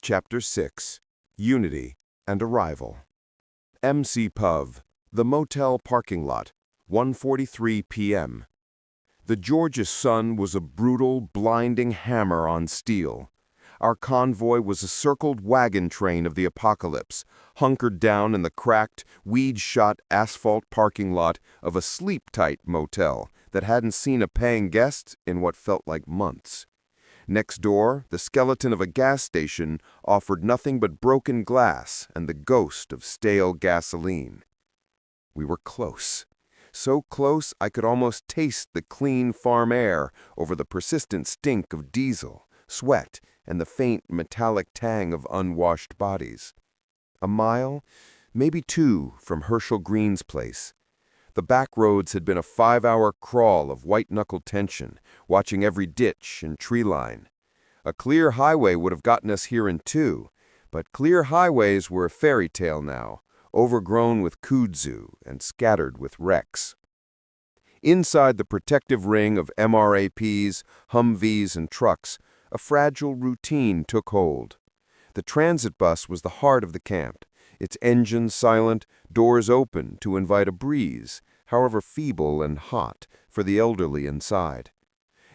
Chapter 6, Unity and Arrival. MC Puv, the motel parking lot, 1:43 p.m. The Georgia sun was a brutal, blinding hammer on steel. Our convoy was a circled wagon train of the apocalypse, hunkered down in the cracked, weed-shot asphalt parking lot of a sleep-tight motel that hadn't seen a paying guest in what felt like months. Next door, the skeleton of a gas station offered nothing but broken glass and the ghost of stale gasoline. We were close. So close I could almost taste the clean farm air over the persistent stink of diesel, sweat, and the faint metallic tang of unwashed bodies. A mile, maybe two, from Hershel Greene's place. The back roads had been a 5-hour crawl of white-knuckle tension, watching every ditch and tree line. A clear highway would have gotten us here in 2, but clear highways were a fairy tale now, overgrown with kudzu and scattered with wrecks. Inside the protective ring of MRAPs, Humvees, and trucks, a fragile routine took hold. The transit bus was the heart of the camp, its engine silent, doors open to invite a breeze, however feeble and hot, for the elderly inside.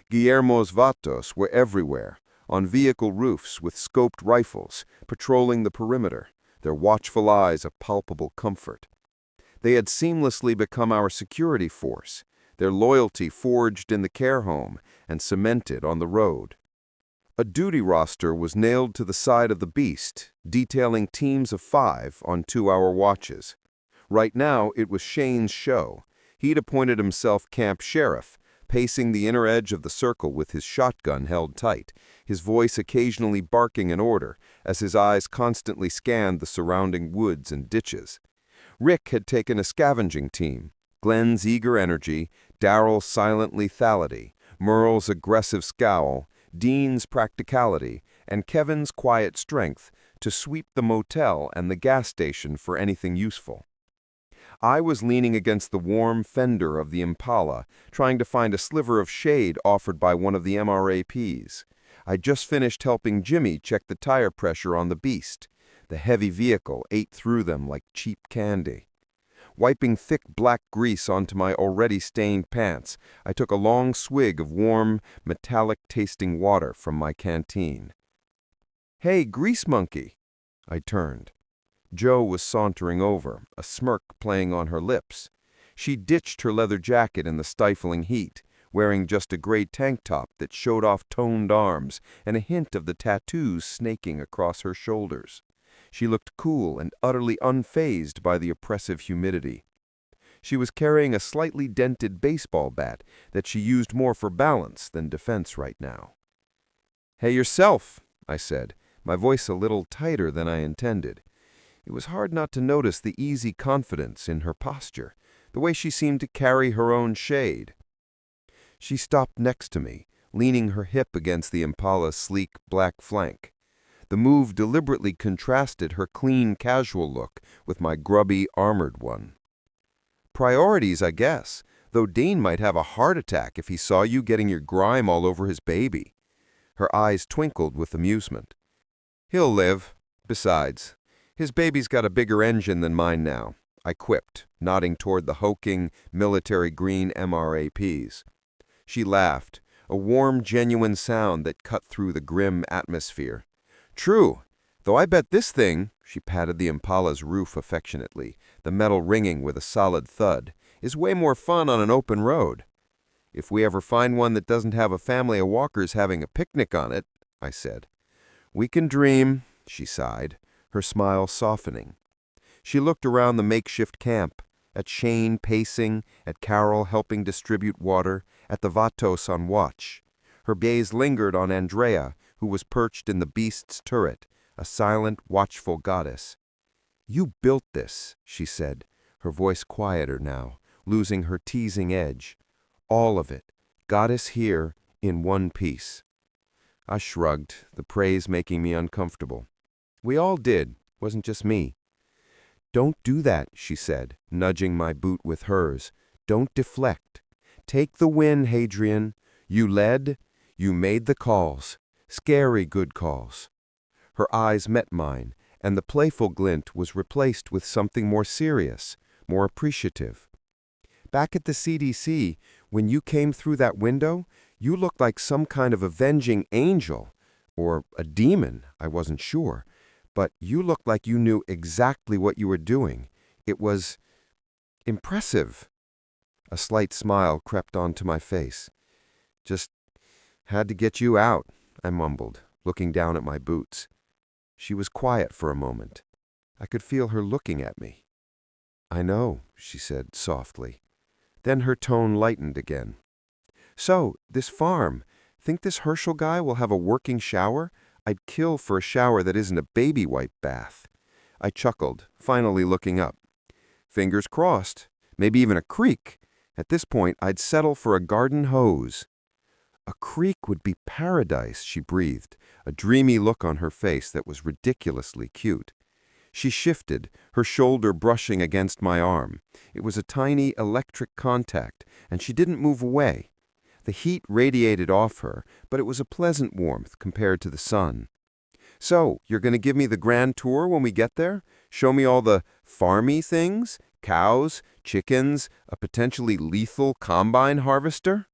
Guillermo's vatos were everywhere, on vehicle roofs with scoped rifles, patrolling the perimeter, their watchful eyes a palpable comfort. They had seamlessly become our security force, their loyalty forged in the care home and cemented on the road. A duty roster was nailed to the side of the beast, detailing teams of 5 on 2-hour watches. Right now, it was Shane's show. He'd appointed himself camp sheriff, pacing the inner edge of the circle with his shotgun held tight, his voice occasionally barking an order as his eyes constantly scanned the surrounding woods and ditches. Rick had taken a scavenging team, Glenn's eager energy, Daryl's silent lethality, Merle's aggressive scowl, Dean's practicality, and Kevin's quiet strength to sweep the motel and the gas station for anything useful. I was leaning against the warm fender of the Impala, trying to find a sliver of shade offered by one of the MRAPs. I'd just finished helping Jimmy check the tire pressure on the beast. The heavy vehicle ate through them like cheap candy. Wiping thick black grease onto my already stained pants, I took a long swig of warm, metallic-tasting water from my canteen. "Hey, Grease Monkey!" I turned. Jo was sauntering over, a smirk playing on her lips. She ditched her leather jacket in the stifling heat, wearing just a gray tank top that showed off toned arms and a hint of the tattoos snaking across her shoulders. She looked cool and utterly unfazed by the oppressive humidity. She was carrying a slightly dented baseball bat that she used more for balance than defense right now. "Hey yourself," I said, my voice a little tighter than I intended. It was hard not to notice the easy confidence in her posture, the way she seemed to carry her own shade. She stopped next to me, leaning her hip against the Impala's sleek black flank. The move deliberately contrasted her clean, casual look with my grubby, armored one. "Priorities, I guess, though Dean might have a heart attack if he saw you getting your grime all over his baby." Her eyes twinkled with amusement. "He'll live. Besides, his baby's got a bigger engine than mine now," I quipped, nodding toward the hulking, military green MRAPs. She laughed, a warm, genuine sound that cut through the grim atmosphere. "True, though I bet this thing," she patted the Impala's roof affectionately, the metal ringing with a solid thud, "is way more fun on an open road." "If we ever find one that doesn't have a family of walkers having a picnic on it," I said. "We can dream," she sighed, her smile softening. She looked around the makeshift camp, at Shane pacing, at Carol helping distribute water, at the vatos on watch. Her gaze lingered on Andrea, who was perched in the beast's turret, a silent, watchful goddess. "You built this," she said, her voice quieter now, losing her teasing edge. "All of it. Goddess here, in one piece." I shrugged, the praise making me uncomfortable. "We all did. Wasn't just me." "Don't do that," she said, nudging my boot with hers. "Don't deflect. Take the win, Hadrian. You led. You made the calls. Scary good calls." Her eyes met mine, and the playful glint was replaced with something more serious, more appreciative. Back at the CDC, when you came through that window, you looked like some kind of avenging angel, or a demon, I wasn't sure. But you looked like you knew exactly what you were doing. It was impressive. A slight smile crept onto my face. Just had to get you out, I mumbled, looking down at my boots. She was quiet for a moment. I could feel her looking at me. I know, she said softly. Then her tone lightened again. So, this farm, think this Hershel guy will have a working shower? I'd kill for a shower that isn't a baby wipe bath. I chuckled, finally looking up. Fingers crossed. Maybe even a creek. At this point, I'd settle for a garden hose. A creek would be paradise, she breathed, a dreamy look on her face that was ridiculously cute. She shifted, her shoulder brushing against my arm. It was a tiny electric contact, and she didn't move away. The heat radiated off her, but it was a pleasant warmth compared to the sun. So, you're going to give me the grand tour when we get there? Show me all the farmy things? Cows, chickens, a potentially lethal combine harvester?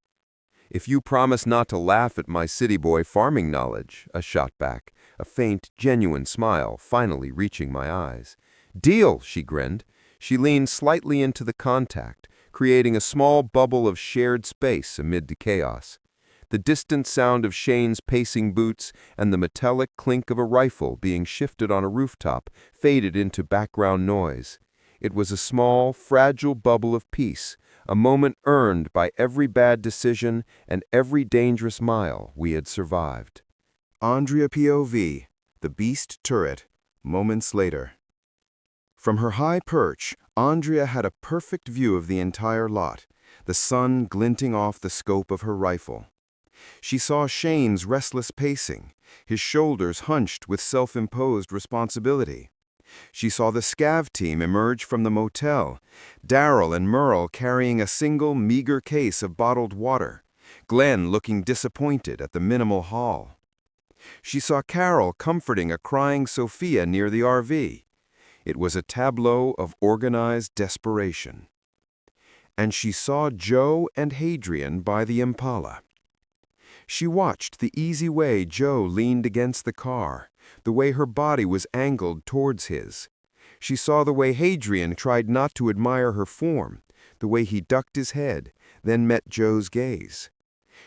If you promise not to laugh at my city boy farming knowledge, I shot back, a faint, genuine smile finally reaching my eyes. Deal, she grinned. She leaned slightly into the contact, creating a small bubble of shared space amid the chaos. The distant sound of Shane's pacing boots and the metallic clink of a rifle being shifted on a rooftop faded into background noise. It was a small, fragile bubble of peace, a moment earned by every bad decision and every dangerous mile we had survived. Andrea POV, the beast turret, moments later. From her high perch, Andrea had a perfect view of the entire lot, the sun glinting off the scope of her rifle. She saw Shane's restless pacing, his shoulders hunched with self-imposed responsibility. She saw the scav team emerge from the motel, Daryl and Merle carrying a single meager case of bottled water, Glenn looking disappointed at the minimal haul. She saw Carol comforting a crying Sophia near the RV. It was a tableau of organized desperation. And she saw Joe and Hadrian by the Impala. She watched the easy way Joe leaned against the car, the way her body was angled towards his. She saw the way Hadrian tried not to admire her form, the way he ducked his head, then met Joe's gaze.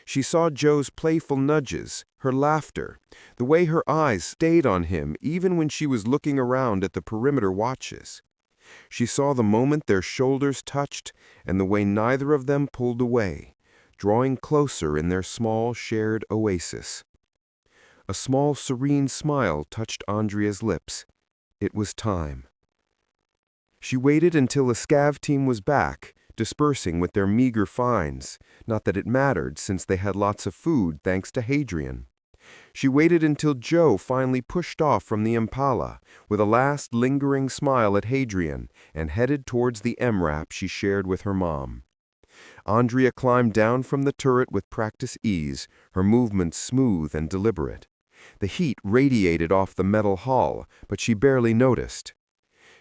She saw Joe's playful nudges, her laughter, the way her eyes stayed on him even when she was looking around at the perimeter watches. She saw the moment their shoulders touched and the way neither of them pulled away, drawing closer in their small shared oasis. A small serene smile touched Andrea's lips. It was time. She waited until the scav team was back, dispersing with their meager finds, not that it mattered since they had lots of food thanks to Hadrian. She waited until Joe finally pushed off from the Impala, with a last lingering smile at Hadrian, and headed towards the MRAP she shared with her mom. Andrea climbed down from the turret with practiced ease, her movements smooth and deliberate. The heat radiated off the metal hull, but she barely noticed.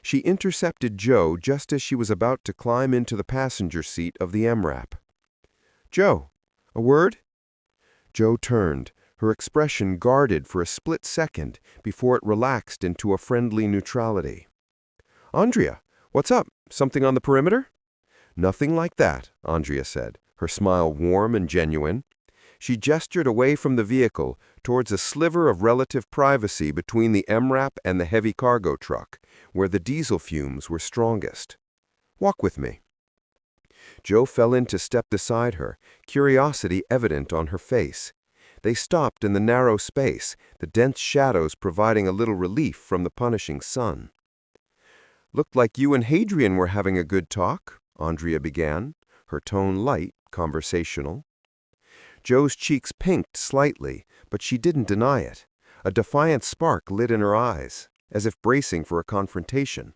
She intercepted Joe just as she was about to climb into the passenger seat of the MRAP. "Joe, a word?" Joe turned, her expression guarded for a split second before it relaxed into a friendly neutrality. "Andrea, what's up? Something on the perimeter?" "Nothing like that," Andrea said, her smile warm and genuine. She gestured away from the vehicle towards a sliver of relative privacy between the MRAP and the heavy cargo truck, where the diesel fumes were strongest. "Walk with me." Joe fell in to step beside her, curiosity evident on her face. They stopped in the narrow space, the dense shadows providing a little relief from the punishing sun. "Looked like you and Hadrian were having a good talk," Andrea began, her tone light, conversational. Joe's cheeks pinked slightly, but she didn't deny it. A defiant spark lit in her eyes, as if bracing for a confrontation.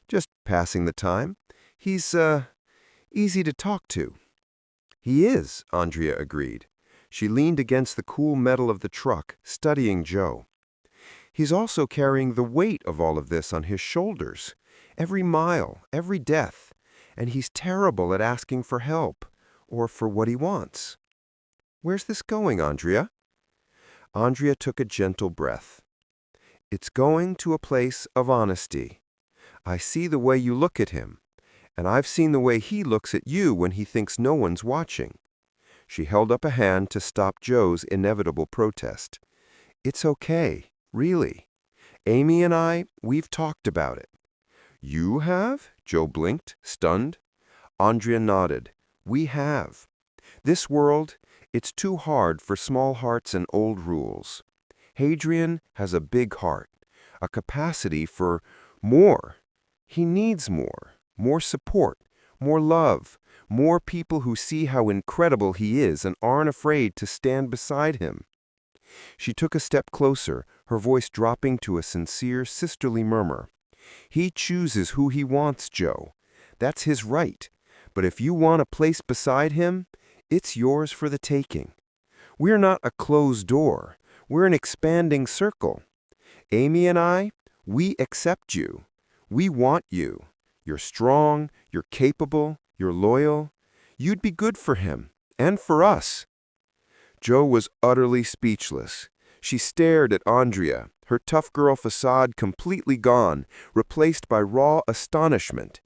"Just passing the time. He's, easy to talk to." "He is," Andrea agreed. She leaned against the cool metal of the truck, studying Joe. He's also carrying the weight of all of this on his shoulders. Every mile, every death. And he's terrible at asking for help, or for what he wants. Where's this going, Andrea? Andrea took a gentle breath. It's going to a place of honesty. I see the way you look at him, and I've seen the way he looks at you when he thinks no one's watching. She held up a hand to stop Joe's inevitable protest. It's okay, really. Amy and I, we've talked about it. You have? Joe blinked, stunned. Andrea nodded. We have. This world, it's too hard for small hearts and old rules. Hadrian has a big heart, a capacity for more. He needs more support, more love, more people who see how incredible he is and aren't afraid to stand beside him. She took a step closer, her voice dropping to a sincere, sisterly murmur. He chooses who he wants, Joe. That's his right. But if you want a place beside him, it's yours for the taking. We're not a closed door. We're an expanding circle. Amy and I, we accept you. We want you. You're strong, you're capable, you're loyal. You'd be good for him, and for us. Joe was utterly speechless. She stared at Andrea, her tough girl facade completely gone, replaced by raw astonishment.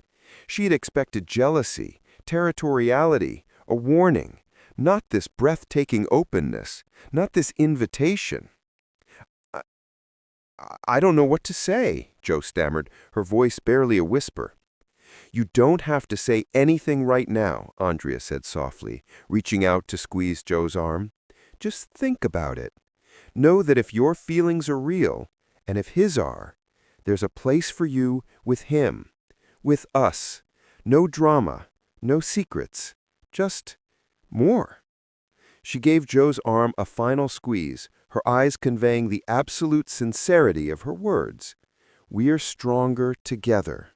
She had expected jealousy, territoriality, a warning, not this breathtaking openness, not this invitation. I don't know what to say, Joe stammered, her voice barely a whisper. You don't have to say anything right now, Andrea said softly, reaching out to squeeze Joe's arm. Just think about it. Know that if your feelings are real, and if his are, there's a place for you with him, with us. No drama, no secrets, just more. She gave Joe's arm a final squeeze, her eyes conveying the absolute sincerity of her words. We're stronger together.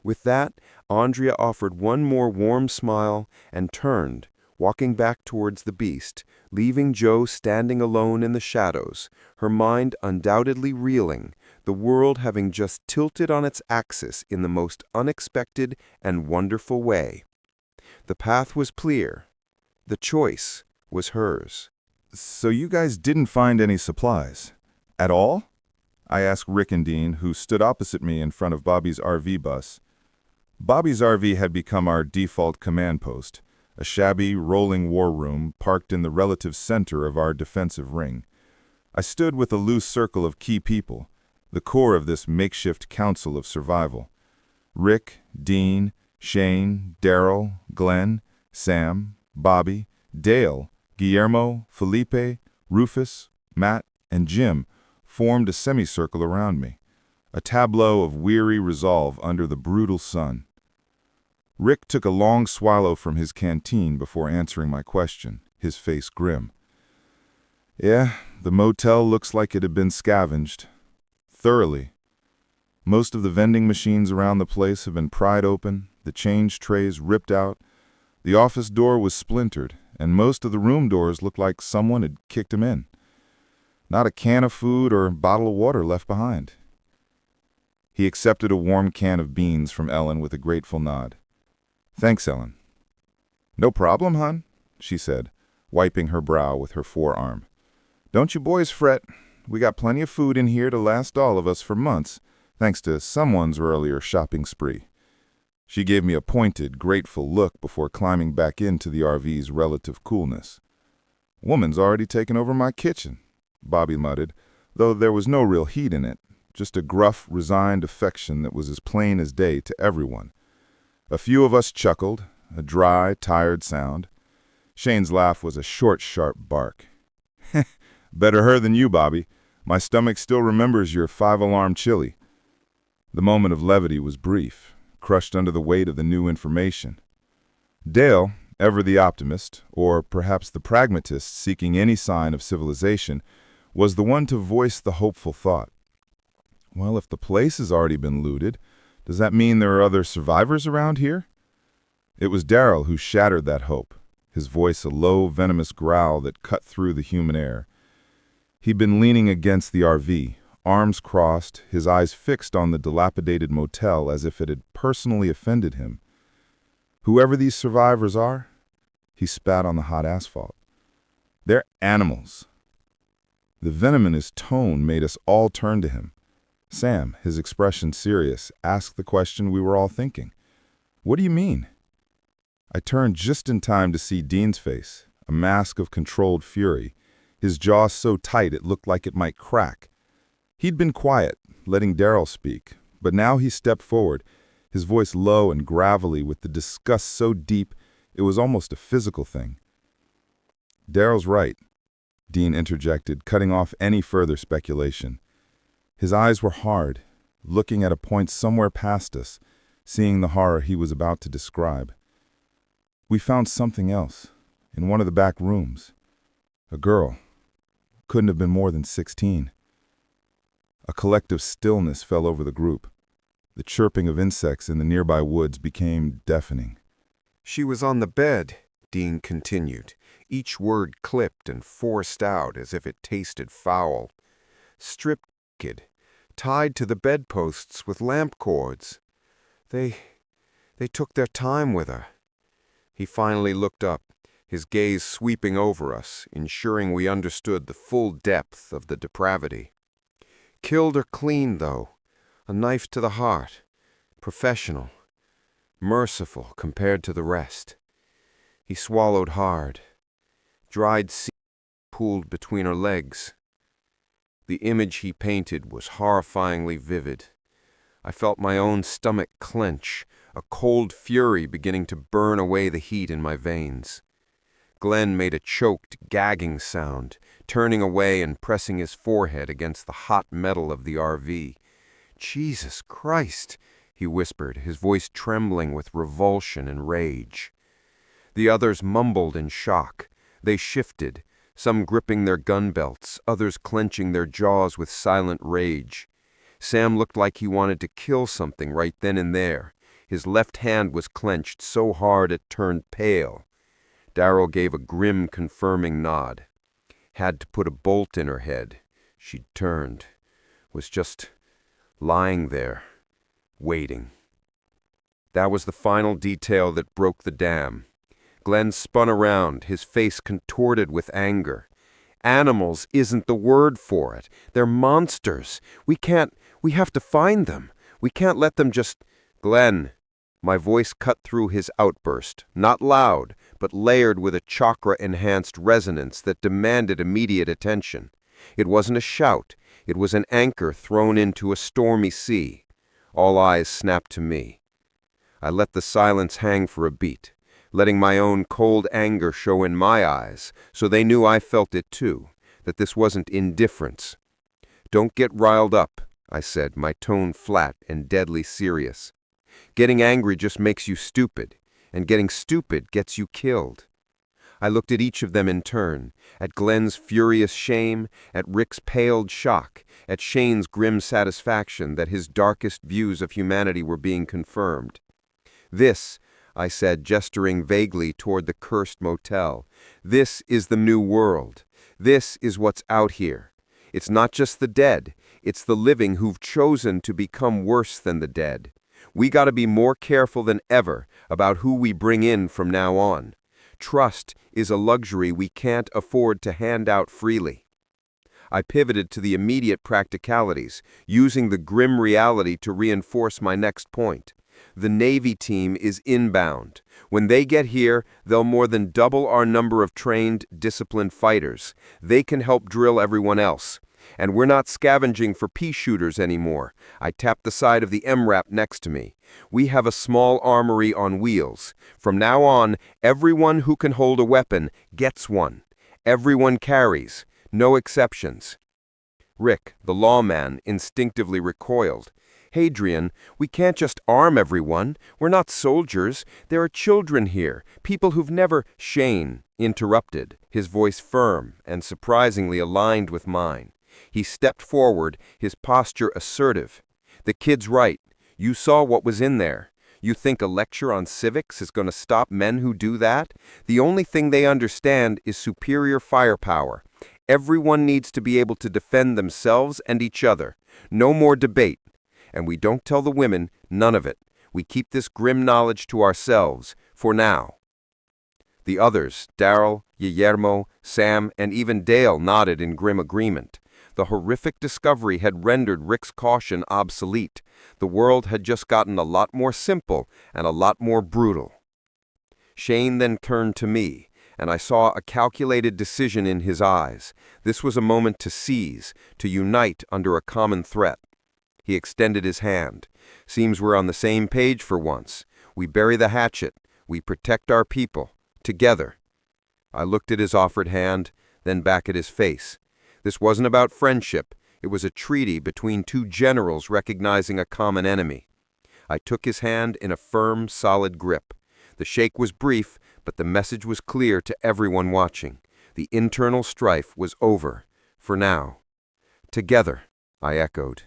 With that, Andrea offered one more warm smile and turned, walking back towards the beast, leaving Joe standing alone in the shadows, her mind undoubtedly reeling, the world having just tilted on its axis in the most unexpected and wonderful way. The path was clear. The choice was hers. So you guys didn't find any supplies? At all? I asked Rick and Dean, who stood opposite me in front of Bobby's RV bus. Bobby's RV had become our default command post, a shabby, rolling war room parked in the relative center of our defensive ring. I stood with a loose circle of key people, the core of this makeshift council of survival. Rick, Dean, Shane, Daryl, Glenn, Sam, Bobby, Dale, Guillermo, Felipe, Rufus, Matt, and Jim formed a semicircle around me, a tableau of weary resolve under the brutal sun. Rick took a long swallow from his canteen before answering my question, his face grim. Yeah, the motel looks like it had been scavenged. Thoroughly. Most of the vending machines around the place have been pried open, the change trays ripped out, the office door was splintered, and most of the room doors looked like someone had kicked them in. Not a can of food or bottle of water left behind. He accepted a warm can of beans from Ellen with a grateful nod. Thanks, Ellen. No problem, hon, she said, wiping her brow with her forearm. Don't you boys fret. We got plenty of food in here to last all of us for months, thanks to someone's earlier shopping spree. She gave me a pointed, grateful look before climbing back into the RV's relative coolness. Woman's already taken over my kitchen, Bobby muttered, though there was no real heat in it, just a gruff, resigned affection that was as plain as day to everyone. A few of us chuckled, a dry, tired sound. Shane's laugh was a short, sharp bark. Better her than you, Bobby. My stomach still remembers your 5-alarm chili. The moment of levity was brief, crushed under the weight of the new information. Dale, ever the optimist, or perhaps the pragmatist seeking any sign of civilization, was the one to voice the hopeful thought. Well, if the place has already been looted, does that mean there are other survivors around here? It was Daryl who shattered that hope, his voice a low, venomous growl that cut through the human air. He'd been leaning against the RV, arms crossed, his eyes fixed on the dilapidated motel as if it had personally offended him. "Whoever these survivors are," he spat on the hot asphalt, "they're animals." The venom in his tone made us all turn to him. Sam, his expression serious, asked the question we were all thinking. "What do you mean?" I turned just in time to see Dean's face, a mask of controlled fury, his jaw so tight it looked like it might crack. He'd been quiet, letting Daryl speak, but now he stepped forward, his voice low and gravelly with the disgust so deep it was almost a physical thing. "Daryl's right," Dean interjected, cutting off any further speculation. His eyes were hard, looking at a point somewhere past us, seeing the horror he was about to describe. "We found something else, in one of the back rooms. A girl. Couldn't have been more than 16. A collective stillness fell over the group. The chirping of insects in the nearby woods became deafening. "She was on the bed," Dean continued, each word clipped and forced out as if it tasted foul. "Stripped naked, tied to the bedposts with lamp cords. They took their time with her." He finally looked up, his gaze sweeping over us, ensuring we understood the full depth of the depravity. "Killed her clean, though. A knife to the heart. Professional. Merciful compared to the rest." He swallowed hard. Dried seed pooled between her legs. The image he painted was horrifyingly vivid. I felt my own stomach clench, a cold fury beginning to burn away the heat in my veins. Glenn made a choked, gagging sound, turning away and pressing his forehead against the hot metal of the RV. "Jesus Christ," he whispered, his voice trembling with revulsion and rage. The others mumbled in shock. They shifted, some gripping their gun belts, others clenching their jaws with silent rage. Sam looked like he wanted to kill something right then and there. His left hand was clenched so hard it turned pale. Daryl gave a grim, confirming nod. Had to put a bolt in her head. She'd turned. Was just lying there, waiting. That was the final detail that broke the dam. Glenn spun around, his face contorted with anger. "Animals isn't the word for it. They're monsters. We have to find them. We can't let them just—" "Glenn," my voice cut through his outburst, not loud, but layered with a chakra-enhanced resonance that demanded immediate attention. It wasn't a shout. It was an anchor thrown into a stormy sea. All eyes snapped to me. I let the silence hang for a beat, letting my own cold anger show in my eyes, so they knew I felt it too, that this wasn't indifference. "Don't get riled up," I said, my tone flat and deadly serious. "Getting angry just makes you stupid, and getting stupid gets you killed." I looked at each of them in turn, at Glenn's furious shame, at Rick's paled shock, at Shane's grim satisfaction that his darkest views of humanity were being confirmed. "This," I said, gesturing vaguely toward the cursed motel, "this is the new world. This is what's out here. It's not just the dead, it's the living who've chosen to become worse than the dead. We gotta be more careful than ever about who we bring in from now on. Trust is a luxury we can't afford to hand out freely." I pivoted to the immediate practicalities, using the grim reality to reinforce my next point. The Navy team is inbound. When they get here, they'll more than double our number of trained, disciplined fighters. They can help drill everyone else. And we're not scavenging for pea shooters anymore. I tapped the side of the MRAP next to me. We have a small armory on wheels. From now on, everyone who can hold a weapon gets one. Everyone carries. No exceptions. Rick, the lawman, instinctively recoiled. "Hadrian, we can't just arm everyone. We're not soldiers. There are children here, people who've never—" Shane interrupted, his voice firm and surprisingly aligned with mine. He stepped forward, his posture assertive. "The kid's right. You saw what was in there. You think a lecture on civics is going to stop men who do that? The only thing they understand is superior firepower. Everyone needs to be able to defend themselves and each other. No more debate. And we don't tell the women, none of it. We keep this grim knowledge to ourselves, for now. The others, Daryl, Guillermo, Sam, and even Dale nodded in grim agreement. The horrific discovery had rendered Rick's caution obsolete. The world had just gotten a lot more simple and a lot more brutal. Shane then turned to me, and I saw a calculated decision in his eyes. This was a moment to seize, to unite under a common threat. He extended his hand. Seems we're on the same page for once. We bury the hatchet. We protect our people. Together. I looked at his offered hand, then back at his face. This wasn't about friendship. It was a treaty between two generals recognizing a common enemy. I took his hand in a firm, solid grip. The shake was brief, but the message was clear to everyone watching. The internal strife was over, for now. Together, I echoed.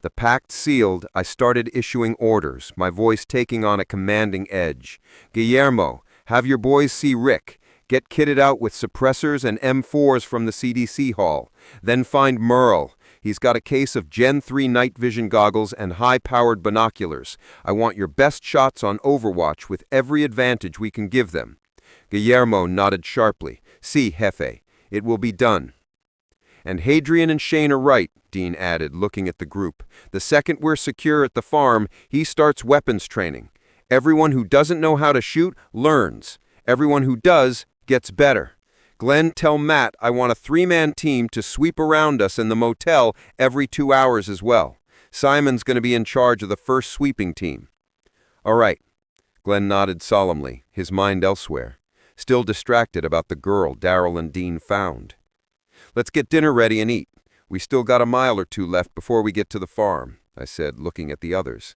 The pact sealed, I started issuing orders, my voice taking on a commanding edge. Guillermo, have your boys see Rick. Get kitted out with suppressors and M4s from the CDC hall. Then find Merle. He's got a case of Gen 3 night vision goggles and high-powered binoculars. I want your best shots on Overwatch with every advantage we can give them. Guillermo nodded sharply. Si, Jefe. It will be done. And Hadrian and Shane are right, Dean added, looking at the group. The second we're secure at the farm, he starts weapons training. Everyone who doesn't know how to shoot learns. Everyone who does gets better. Glenn, tell Matt I want a 3-man team to sweep around us in the motel every 2 hours as well. Simon's going to be in charge of the first sweeping team. All right. Glenn nodded solemnly, his mind elsewhere, still distracted about the girl Daryl and Dean found. Let's get dinner ready and eat. We still got a mile or two left before we get to the farm, I said, looking at the others.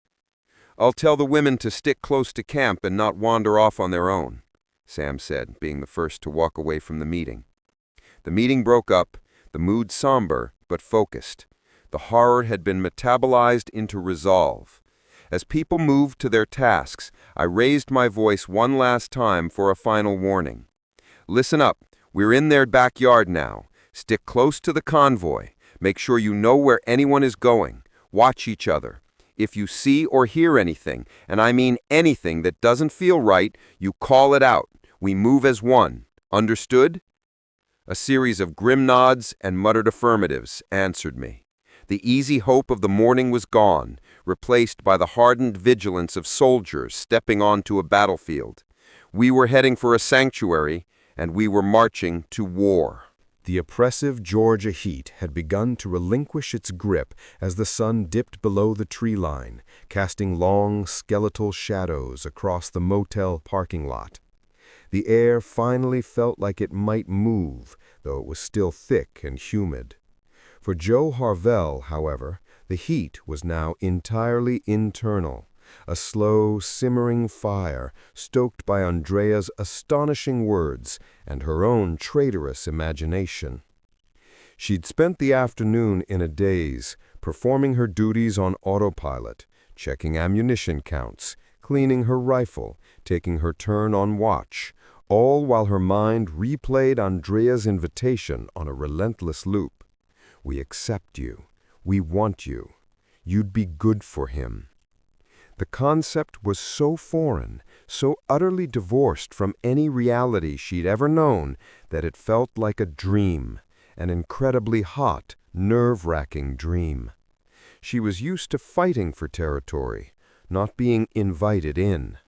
I'll tell the women to stick close to camp and not wander off on their own, Sam said, being the first to walk away from the meeting. The meeting broke up, the mood somber but focused. The horror had been metabolized into resolve. As people moved to their tasks, I raised my voice one last time for a final warning. Listen up, we're in their backyard now. Stick close to the convoy. Make sure you know where anyone is going. Watch each other. If you see or hear anything, and I mean anything that doesn't feel right, you call it out. We move as one. Understood? A series of grim nods and muttered affirmatives answered me. The easy hope of the morning was gone, replaced by the hardened vigilance of soldiers stepping onto a battlefield. We were heading for a sanctuary, and we were marching to war. The oppressive Georgia heat had begun to relinquish its grip as the sun dipped below the tree line, casting long, skeletal shadows across the motel parking lot. The air finally felt like it might move, though it was still thick and humid. For Joe Harvell, however, the heat was now entirely internal, a slow, simmering fire stoked by Andrea's astonishing words and her own traitorous imagination. She'd spent the afternoon in a daze, performing her duties on autopilot, checking ammunition counts, cleaning her rifle, taking her turn on watch, all while her mind replayed Andrea's invitation on a relentless loop. We accept you. We want you. You'd be good for him. The concept was so foreign, so utterly divorced from any reality she'd ever known, that it felt like a dream, an incredibly hot, nerve-wracking dream. She was used to fighting for territory, not being invited in.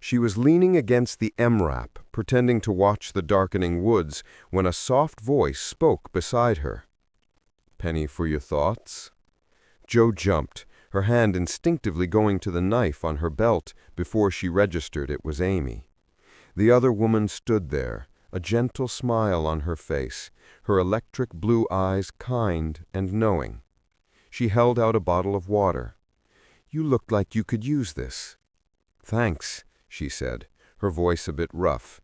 She was leaning against the MRAP, pretending to watch the darkening woods, when a soft voice spoke beside her. "Penny for your thoughts?" Joe jumped, her hand instinctively going to the knife on her belt before she registered it was Amy. The other woman stood there, a gentle smile on her face, her electric blue eyes kind and knowing. She held out a bottle of water. "You looked like you could use this." "Thanks," she said, her voice a bit rough.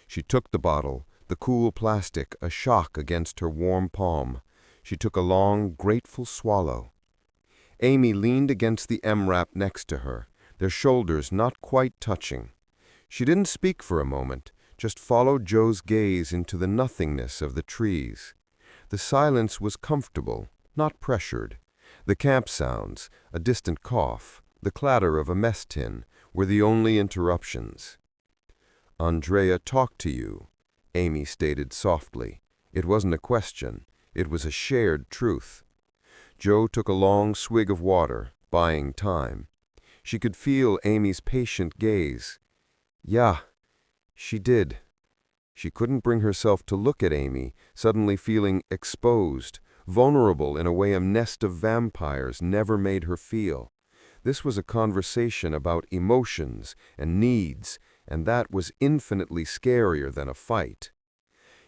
She took the bottle, the cool plastic a shock against her warm palm. She took a long, grateful swallow. Amy leaned against the MRAP next to her, their shoulders not quite touching. She didn't speak for a moment, just followed Joe's gaze into the nothingness of the trees. The silence was comfortable, not pressured. The camp sounds, a distant cough, the clatter of a mess tin, were the only interruptions. "Andrea talked to you," Amy stated softly. It wasn't a question. It was a shared truth. Joe took a long swig of water, buying time. She could feel Amy's patient gaze. "Yeah, she did." She couldn't bring herself to look at Amy, suddenly feeling exposed, vulnerable in a way a nest of vampires never made her feel. This was a conversation about emotions and needs, and that was infinitely scarier than a fight.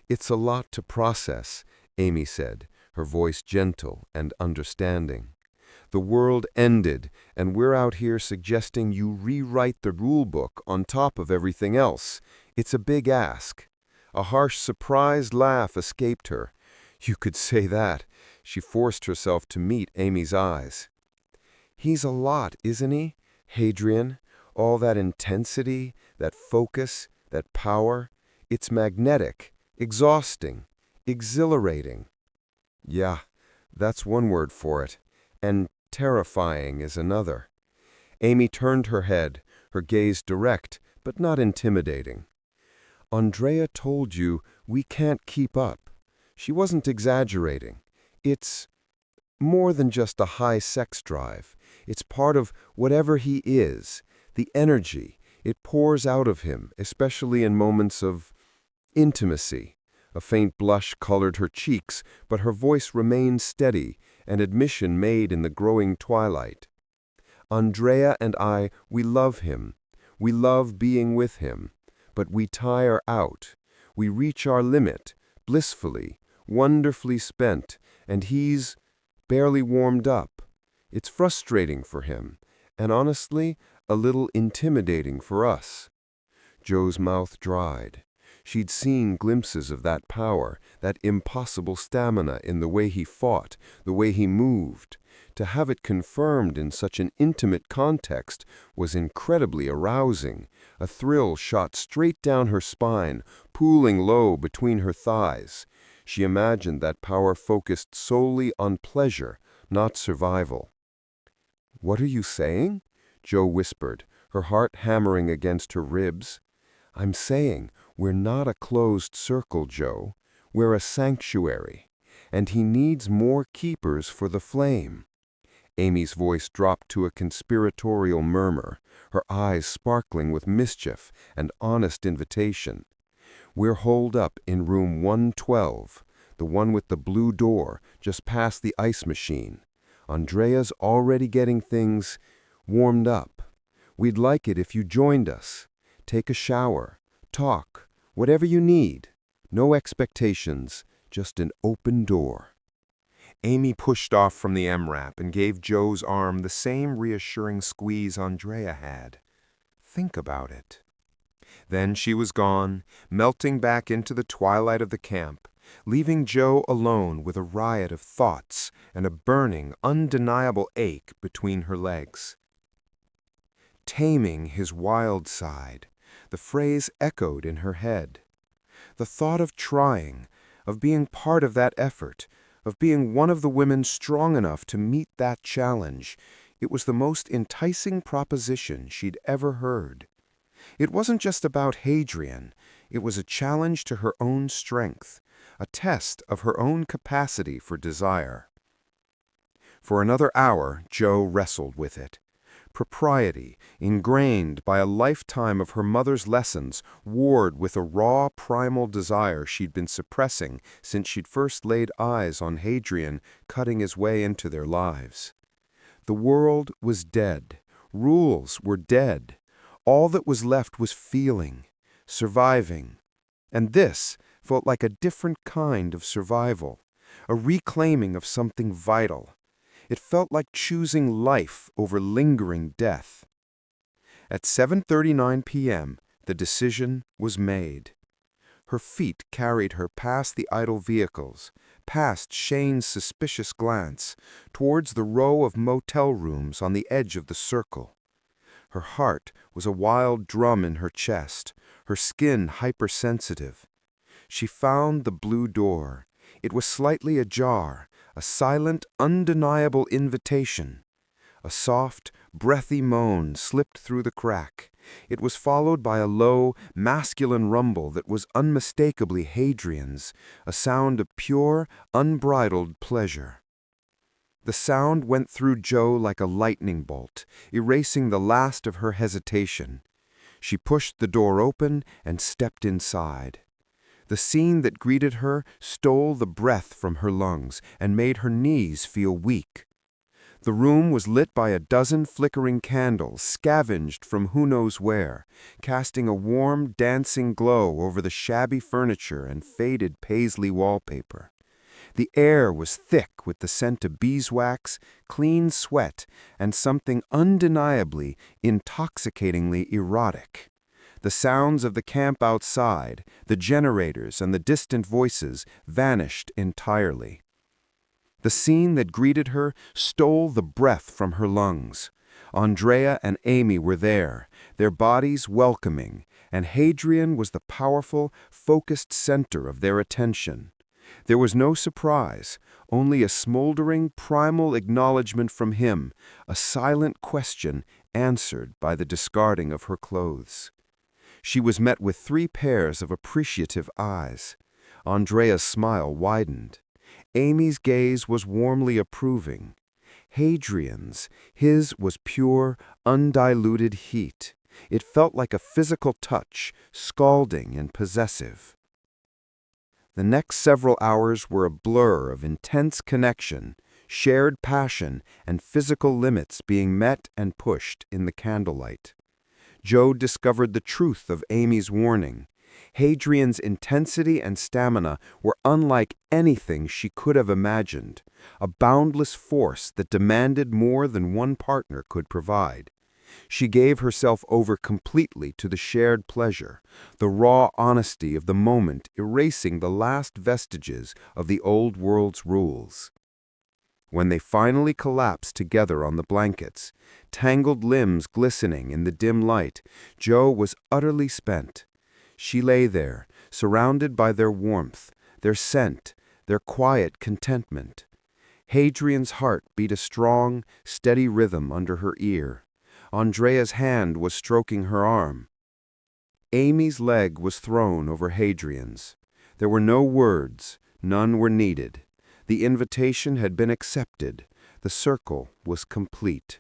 "It's a lot to process," Amy said, her voice gentle and understanding. "The world ended, and we're out here suggesting you rewrite the rule book on top of everything else. It's a big ask." A harsh, surprised laugh escaped her. "You could say that." She forced herself to meet Amy's eyes. "He's a lot, isn't he, Hadrian? All that intensity, that focus, that power. It's magnetic, exhausting, exhilarating." "Yeah, that's one word for it. And terrifying is another." Amy turned her head, her gaze direct, but not intimidating. "Andrea told you we can't keep up." She wasn't exaggerating. "It's more than just a high sex drive. It's part of whatever he is, the energy. It pours out of him, especially in moments of intimacy." A faint blush colored her cheeks, but her voice remained steady, an admission made in the growing twilight. "Andrea and I, we love him. We love being with him. But we tire out. We reach our limit, blissfully, wonderfully spent, and he's barely warmed up. It's frustrating for him, and honestly, a little intimidating for us." Joe's mouth dried. She'd seen glimpses of that power, that impossible stamina in the way he fought, the way he moved. To have it confirmed in such an intimate context was incredibly arousing. A thrill shot straight down her spine, pooling low between her thighs. She imagined that power focused solely on pleasure, not survival. "What are you saying?" Joe whispered, her heart hammering against her ribs. "I'm saying we're not a closed circle, Joe. We're a sanctuary, and he needs more keepers for the flame." Amy's voice dropped to a conspiratorial murmur, her eyes sparkling with mischief and honest invitation. "We're holed up in room 112, the one with the blue door, just past the ice machine. Andrea's already getting things warmed up. We'd like it if you joined us. Take a shower, talk, whatever you need. No expectations, just an open door." Amy pushed off from the MRAP and gave Joe's arm the same reassuring squeeze Andrea had. "Think about it." Then she was gone, melting back into the twilight of the camp, leaving Joe alone with a riot of thoughts and a burning, undeniable ache between her legs. Taming his wild side, the phrase echoed in her head. The thought of trying, of being part of that effort, of being one of the women strong enough to meet that challenge, it was the most enticing proposition she'd ever heard. It wasn't just about Hadrian. It was a challenge to her own strength, a test of her own capacity for desire. For another hour, Joe wrestled with it. Propriety, ingrained by a lifetime of her mother's lessons, warred with a raw, primal desire she'd been suppressing since she'd first laid eyes on Hadrian cutting his way into their lives. The world was dead. Rules were dead. All that was left was feeling, surviving. And this felt like a different kind of survival, a reclaiming of something vital. It felt like choosing life over lingering death. At 7:39 p.m., the decision was made. Her feet carried her past the idle vehicles, past Shane's suspicious glance, towards the row of motel rooms on the edge of the circle. Her heart was a wild drum in her chest, her skin hypersensitive. She found the blue door. It was slightly ajar, a silent, undeniable invitation. A soft, breathy moan slipped through the crack. It was followed by a low, masculine rumble that was unmistakably Hadrian's, a sound of pure, unbridled pleasure. The sound went through Jo like a lightning bolt, erasing the last of her hesitation. She pushed the door open and stepped inside. The scene that greeted her stole the breath from her lungs and made her knees feel weak. The room was lit by a dozen flickering candles, scavenged from who knows where, casting a warm, dancing glow over the shabby furniture and faded paisley wallpaper. The air was thick with the scent of beeswax, clean sweat, and something undeniably, intoxicatingly erotic. The sounds of the camp outside, the generators and the distant voices vanished entirely. The scene that greeted her stole the breath from her lungs. Andrea and Amy were there, their bodies welcoming, and Hadrian was the powerful, focused center of their attention. There was no surprise, only a smoldering, primal acknowledgement from him, a silent question answered by the discarding of her clothes. She was met with 3 pairs of appreciative eyes. Andrea's smile widened. Amy's gaze was warmly approving. Hadrian's, his was pure, undiluted heat. It felt like a physical touch, scalding and possessive. The next several hours were a blur of intense connection, shared passion, and physical limits being met and pushed in the candlelight. Jo discovered the truth of Amy's warning. Hadrian's intensity and stamina were unlike anything she could have imagined, a boundless force that demanded more than one partner could provide. She gave herself over completely to the shared pleasure, the raw honesty of the moment erasing the last vestiges of the old world's rules. When they finally collapsed together on the blankets, tangled limbs glistening in the dim light, Jo was utterly spent. She lay there, surrounded by their warmth, their scent, their quiet contentment. Hadrian's heart beat a strong, steady rhythm under her ear. Andrea's hand was stroking her arm. Amy's leg was thrown over Hadrian's. There were no words, none were needed. The invitation had been accepted. The circle was complete.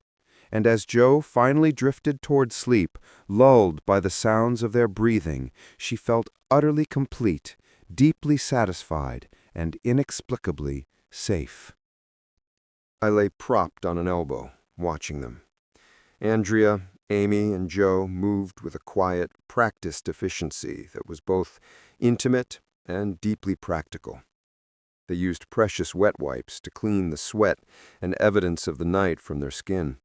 And as Jo finally drifted toward sleep, lulled by the sounds of their breathing, she felt utterly complete, deeply satisfied, and inexplicably safe. I lay propped on an elbow, watching them. Andrea, Amy, and Jo moved with a quiet, practiced efficiency that was both intimate and deeply practical. They used precious wet wipes to clean the sweat and evidence of the night from their skin.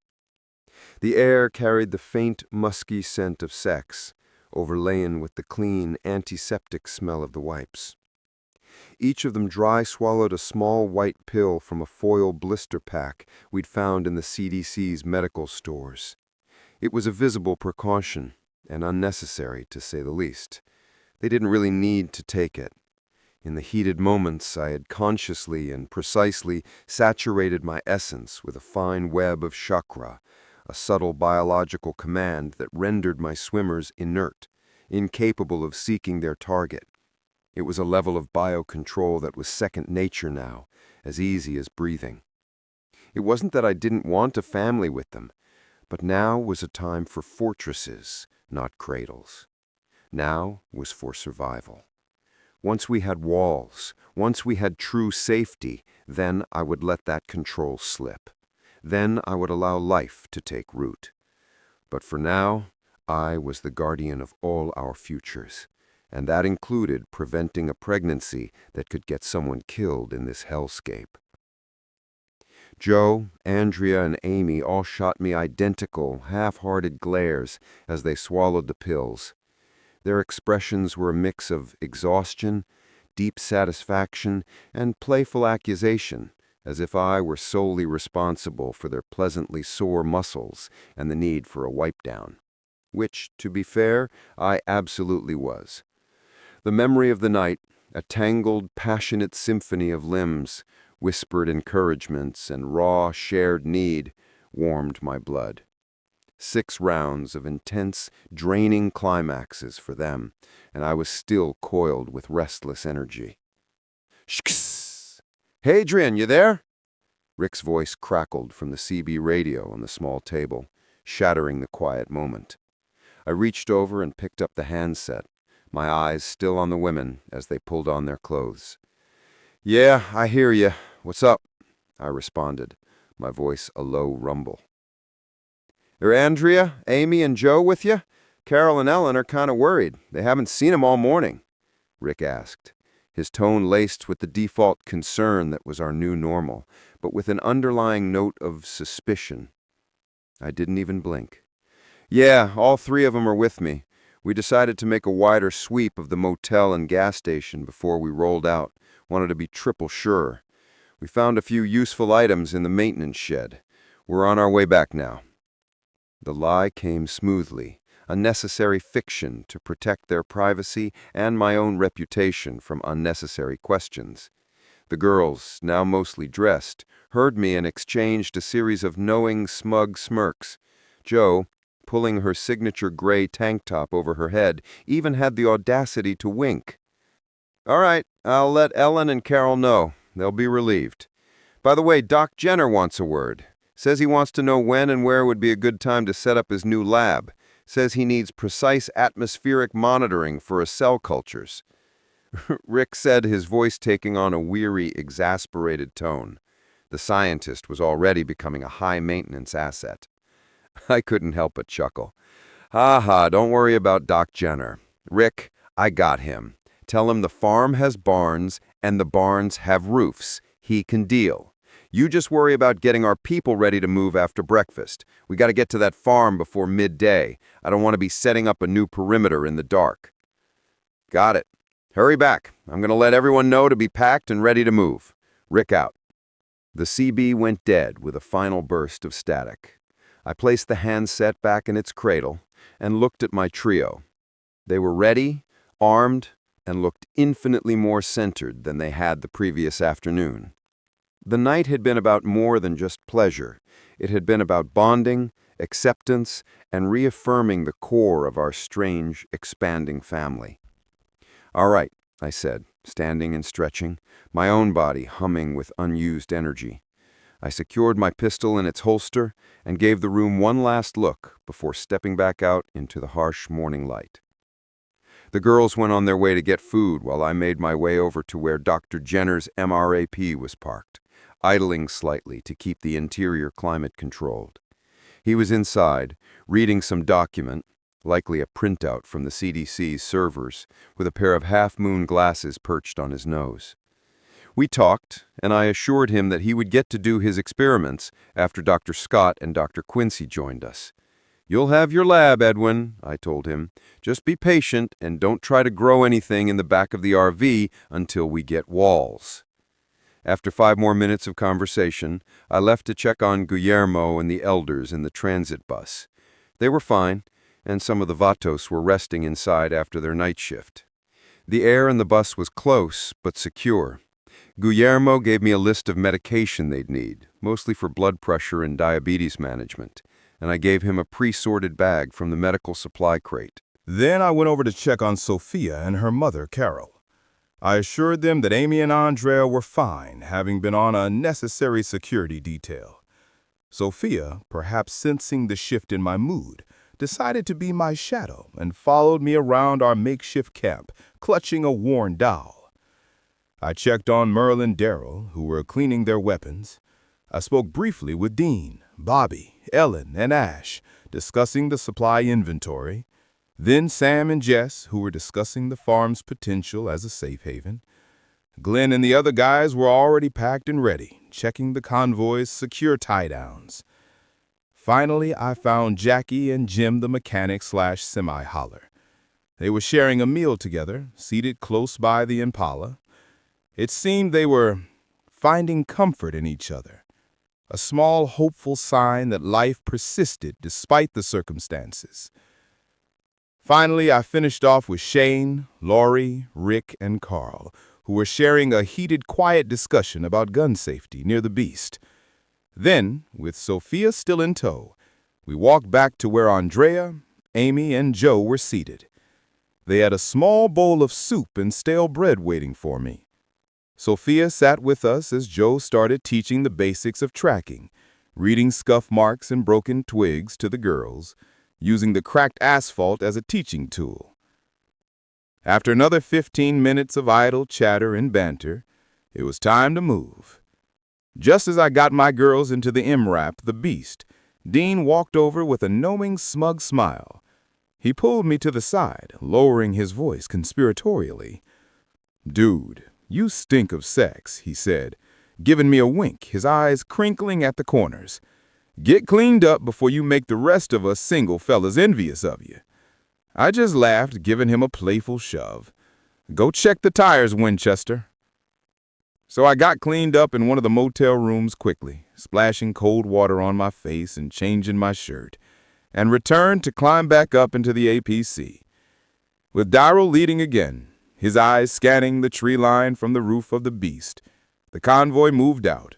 The air carried the faint, musky scent of sex, overlain with the clean, antiseptic smell of the wipes. Each of them dry-swallowed a small white pill from a foil blister pack we'd found in the CDC's medical stores. It was a visible precaution, and unnecessary, to say the least. They didn't really need to take it. In the heated moments, I had consciously and precisely saturated my essence with a fine web of chakra, a subtle biological command that rendered my swimmers inert, incapable of seeking their target. It was a level of biocontrol that was second nature now, as easy as breathing. It wasn't that I didn't want a family with them, but now was a time for fortresses, not cradles. Now was for survival. Once we had walls, once we had true safety, then I would let that control slip. Then I would allow life to take root. But for now, I was the guardian of all our futures, and that included preventing a pregnancy that could get someone killed in this hellscape. Jo, Andrea, and Amy all shot me identical, half-hearted glares as they swallowed the pills. Their expressions were a mix of exhaustion, deep satisfaction, and playful accusation, as if I were solely responsible for their pleasantly sore muscles and the need for a wipe-down. Which, to be fair, I absolutely was. The memory of the night, a tangled, passionate symphony of limbs, whispered encouragements, and raw, shared need, warmed my blood. 6 rounds of intense, draining climaxes for them, and I was still coiled with restless energy. Shkss! Hey, Adrian, you there? Rick's voice crackled from the CB radio on the small table, shattering the quiet moment. I reached over and picked up the handset, my eyes still on the women as they pulled on their clothes. Yeah, I hear you. What's up? I responded, my voice a low rumble. Are Andrea, Amy, and Joe with you? Carol and Ellen are kind of worried. They haven't seen him all morning, Rick asked, his tone laced with the default concern that was our new normal, but with an underlying note of suspicion. I didn't even blink. Yeah, all 3 of them are with me. We decided to make a wider sweep of the motel and gas station before we rolled out. Wanted to be triple sure. We found a few useful items in the maintenance shed. We're on our way back now. The lie came smoothly, a necessary fiction to protect their privacy and my own reputation from unnecessary questions. The girls, now mostly dressed, heard me and exchanged a series of knowing, smug smirks. Joe, pulling her signature gray tank top over her head, even had the audacity to wink. All right, I'll let Ellen and Carol know. They'll be relieved. By the way, Doc Jenner wants a word. Says he wants to know when and where would be a good time to set up his new lab. Says he needs precise atmospheric monitoring for his cell cultures. Rick said, his voice taking on a weary, exasperated tone. The scientist was already becoming a high-maintenance asset. I couldn't help but chuckle. Ha, don't worry about Doc Jenner. Rick, I got him. Tell him the farm has barns and the barns have roofs. He can deal. You just worry about getting our people ready to move after breakfast. We got to get to that farm before midday. I don't want to be setting up a new perimeter in the dark. Got it. Hurry back. I'm going to let everyone know to be packed and ready to move. Rick out. The CB went dead with a final burst of static. I placed the handset back in its cradle and looked at my trio. They were ready, armed, and looked infinitely more centered than they had the previous afternoon. The night had been about more than just pleasure. It had been about bonding, acceptance, and reaffirming the core of our strange, expanding family. All right, I said, standing and stretching, my own body humming with unused energy. I secured my pistol in its holster and gave the room one last look before stepping back out into the harsh morning light. The girls went on their way to get food while I made my way over to where Dr. Jenner's MRAP was parked, idling slightly to keep the interior climate controlled. He was inside, reading some document, likely a printout from the CDC's servers, with a pair of half-moon glasses perched on his nose. We talked, and I assured him that he would get to do his experiments after Dr. Scott and Dr. Quincy joined us. You'll have your lab, Edwin, I told him. Just be patient and don't try to grow anything in the back of the RV until we get walls. After 5 more minutes of conversation, I left to check on Guillermo and the elders in the transit bus. They were fine, and some of the Vatos were resting inside after their night shift. The air in the bus was close, but secure. Guillermo gave me a list of medication they'd need, mostly for blood pressure and diabetes management, and I gave him a pre-sorted bag from the medical supply crate. Then I went over to check on Sophia and her mother, Carol. I assured them that Amy and Andrea were fine, having been on a necessary security detail. Sophia, perhaps sensing the shift in my mood, decided to be my shadow and followed me around our makeshift camp, clutching a worn dowel. I checked on Merle and Daryl, who were cleaning their weapons. I spoke briefly with Dean, Bobby, Ellen, and Ash, discussing the supply inventory. Then Sam and Jess, who were discussing the farm's potential as a safe haven. Glenn and the other guys were already packed and ready, checking the convoy's secure tie-downs. Finally, I found Jackie and Jim the mechanic/semi-hauler. They were sharing a meal together, seated close by the Impala. It seemed they were finding comfort in each other. A small, hopeful sign that life persisted despite the circumstances. Finally, I finished off with Shane, Laurie, Rick, and Carl, who were sharing a heated, quiet discussion about gun safety near the Beast. Then, with Sophia still in tow, we walked back to where Andrea, Amy, and Joe were seated. They had a small bowl of soup and stale bread waiting for me. Sophia sat with us as Joe started teaching the basics of tracking, reading scuff marks and broken twigs to the girls, using the cracked asphalt as a teaching tool. After another 15 minutes of idle chatter and banter, it was time to move. Just as I got my girls into the MRAP, the Beast, Dean walked over with a knowing, smug smile. He pulled me to the side, lowering his voice conspiratorially. "Dude, you stink of sex," he said, giving me a wink, his eyes crinkling at the corners. "Get cleaned up before you make the rest of us single fellas envious of you." I just laughed, giving him a playful shove. "Go check the tires, Winchester." So I got cleaned up in one of the motel rooms quickly, splashing cold water on my face and changing my shirt, and returned to climb back up into the APC. With Darryl leading again, his eyes scanning the tree line from the roof of the Beast, the convoy moved out.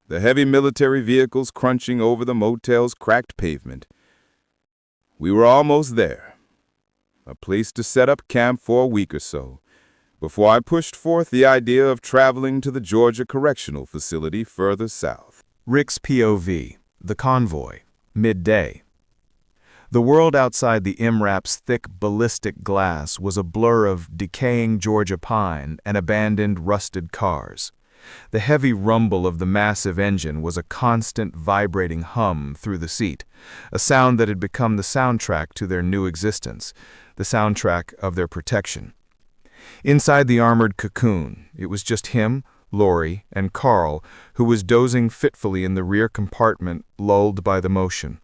The heavy military vehicles crunching over the motel's cracked pavement. We were almost there. A place to set up camp for a week or so, before I pushed forth the idea of traveling to the Georgia Correctional Facility further south. Rick's POV, the convoy, midday. The world outside the MRAP's thick ballistic glass was a blur of decaying Georgia pine and abandoned rusted cars. The heavy rumble of the massive engine was a constant vibrating hum through the seat, a sound that had become the soundtrack to their new existence, the soundtrack of their protection. Inside the armored cocoon, it was just him, Laurie, and Carl, who was dozing fitfully in the rear compartment, lulled by the motion.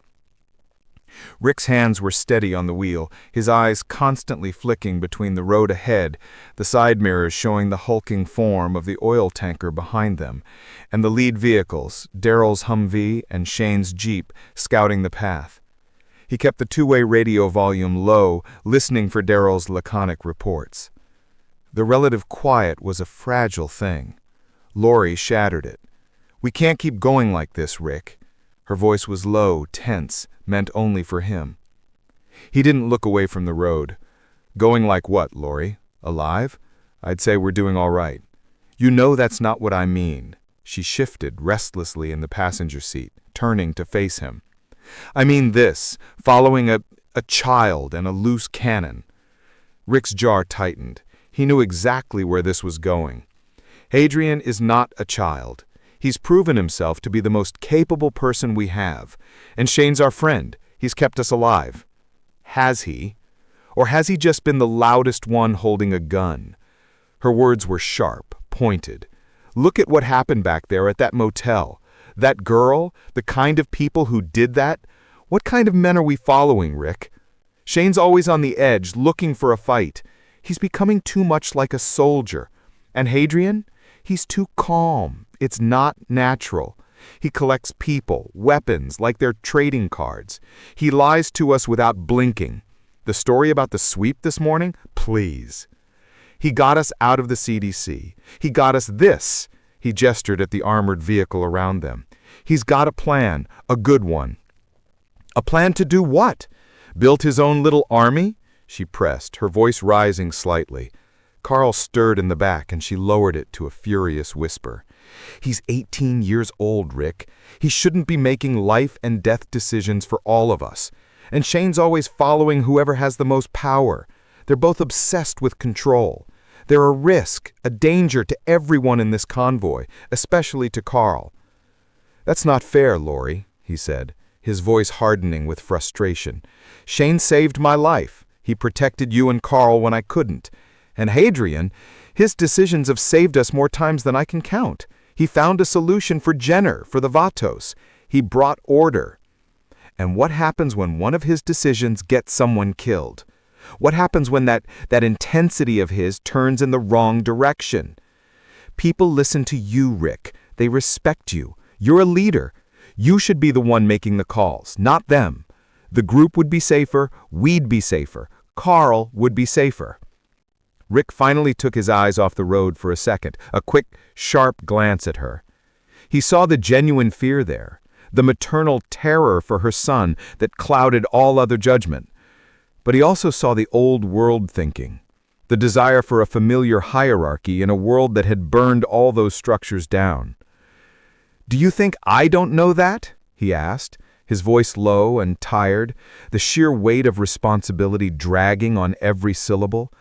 Rick's hands were steady on the wheel, his eyes constantly flicking between the road ahead, the side mirrors showing the hulking form of the oil tanker behind them, and the lead vehicles, Darryl's Humvee and Shane's Jeep, scouting the path. He kept the two-way radio volume low, listening for Darryl's laconic reports. The relative quiet was a fragile thing. Laurie shattered it. "We can't keep going like this, Rick." Her voice was low, tense, meant only for him. He didn't look away from the road. "Going like what, Laurie? Alive? I'd say we're doing all right." "You know that's not what I mean." She shifted restlessly in the passenger seat, turning to face him. "I mean this, following a child and a loose cannon." Rick's jaw tightened. He knew exactly where this was going. Hadrian is not a child. He's proven himself to be the most capable person we have. And Shane's our friend. He's kept us alive. Has he? Or has he just been the loudest one holding a gun? Her words were sharp, pointed. Look at what happened back there at that motel. That girl, the kind of people who did that. What kind of men are we following, Rick? Shane's always on the edge, looking for a fight. He's becoming too much like a soldier. And Hadrian? He's too calm. It's not natural. He collects people, weapons, like they're trading cards. He lies to us without blinking. The story about the sweep this morning? Please. He got us out of the CDC. He got us this. He gestured at the armored vehicle around them. He's got a plan, a good one. A plan to do what? Built his own little army? She pressed, her voice rising slightly. Carl stirred in the back, and she lowered it to a furious whisper. He's 18 years old, Rick. He shouldn't be making life and death decisions for all of us. And Shane's always following whoever has the most power. They're both obsessed with control. They're a risk, a danger to everyone in this convoy, especially to Carl. That's not fair, Laurie, he said, his voice hardening with frustration. Shane saved my life. He protected you and Carl when I couldn't. And Hadrian, his decisions have saved us more times than I can count. He found a solution for Jenner, for the Vatos. He brought order. And what happens when one of his decisions gets someone killed? What happens when that intensity of his turns in the wrong direction? People listen to you, Rick. They respect you. You're a leader. You should be the one making the calls, not them. The group would be safer, we'd be safer. Carl would be safer. Rick finally took his eyes off the road for a second, a quick, sharp glance at her. He saw the genuine fear there, the maternal terror for her son that clouded all other judgment. But he also saw the old world thinking, the desire for a familiar hierarchy in a world that had burned all those structures down. "Do you think I don't know that?" he asked, his voice low and tired, the sheer weight of responsibility dragging on every syllable.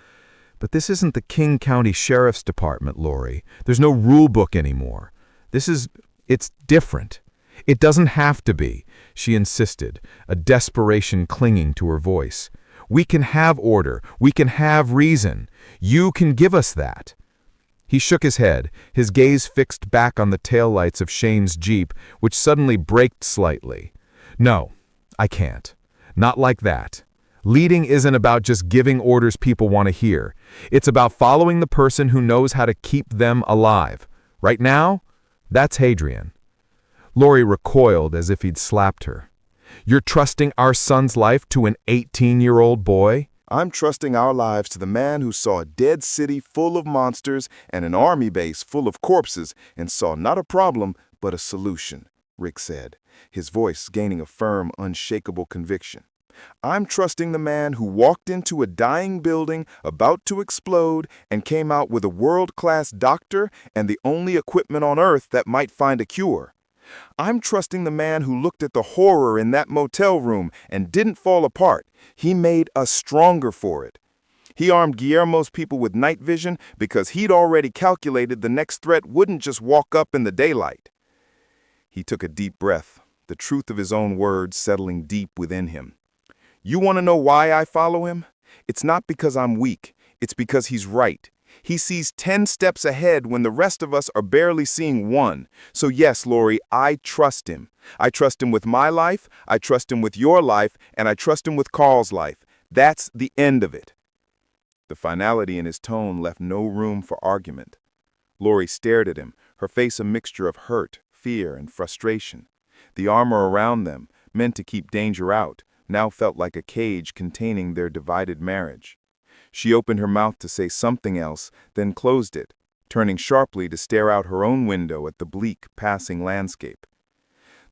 "But this isn't the King County Sheriff's Department, Lori. There's no rule book anymore. It's different. It doesn't have to be," she insisted, a desperation clinging to her voice. "We can have order. We can have reason. You can give us that." He shook his head, his gaze fixed back on the taillights of Shane's Jeep, which suddenly braked slightly. "No, I can't. Not like that. Leading isn't about just giving orders people want to hear. It's about following the person who knows how to keep them alive. Right now, that's Hadrian." Lori recoiled as if he'd slapped her. "You're trusting our son's life to an 18-year-old boy?" I'm trusting our lives to the man who saw a dead city full of monsters and an army base full of corpses and saw not a problem, but a solution, Rick said, his voice gaining a firm, unshakable conviction. I'm trusting the man who walked into a dying building about to explode and came out with a world-class doctor and the only equipment on Earth that might find a cure. I'm trusting the man who looked at the horror in that motel room and didn't fall apart. He made us stronger for it. He armed Guillermo's people with night vision because he'd already calculated the next threat wouldn't just walk up in the daylight. He took a deep breath, the truth of his own words settling deep within him. You want to know why I follow him? It's not because I'm weak. It's because he's right. He sees 10 steps ahead when the rest of us are barely seeing one. So yes, Lori, I trust him. I trust him with my life, I trust him with your life, and I trust him with Carl's life. That's the end of it. The finality in his tone left no room for argument. Lori stared at him, her face a mixture of hurt, fear, and frustration. The armor around them, meant to keep danger out, now felt like a cage containing their divided marriage. She opened her mouth to say something else, then closed it, turning sharply to stare out her own window at the bleak, passing landscape.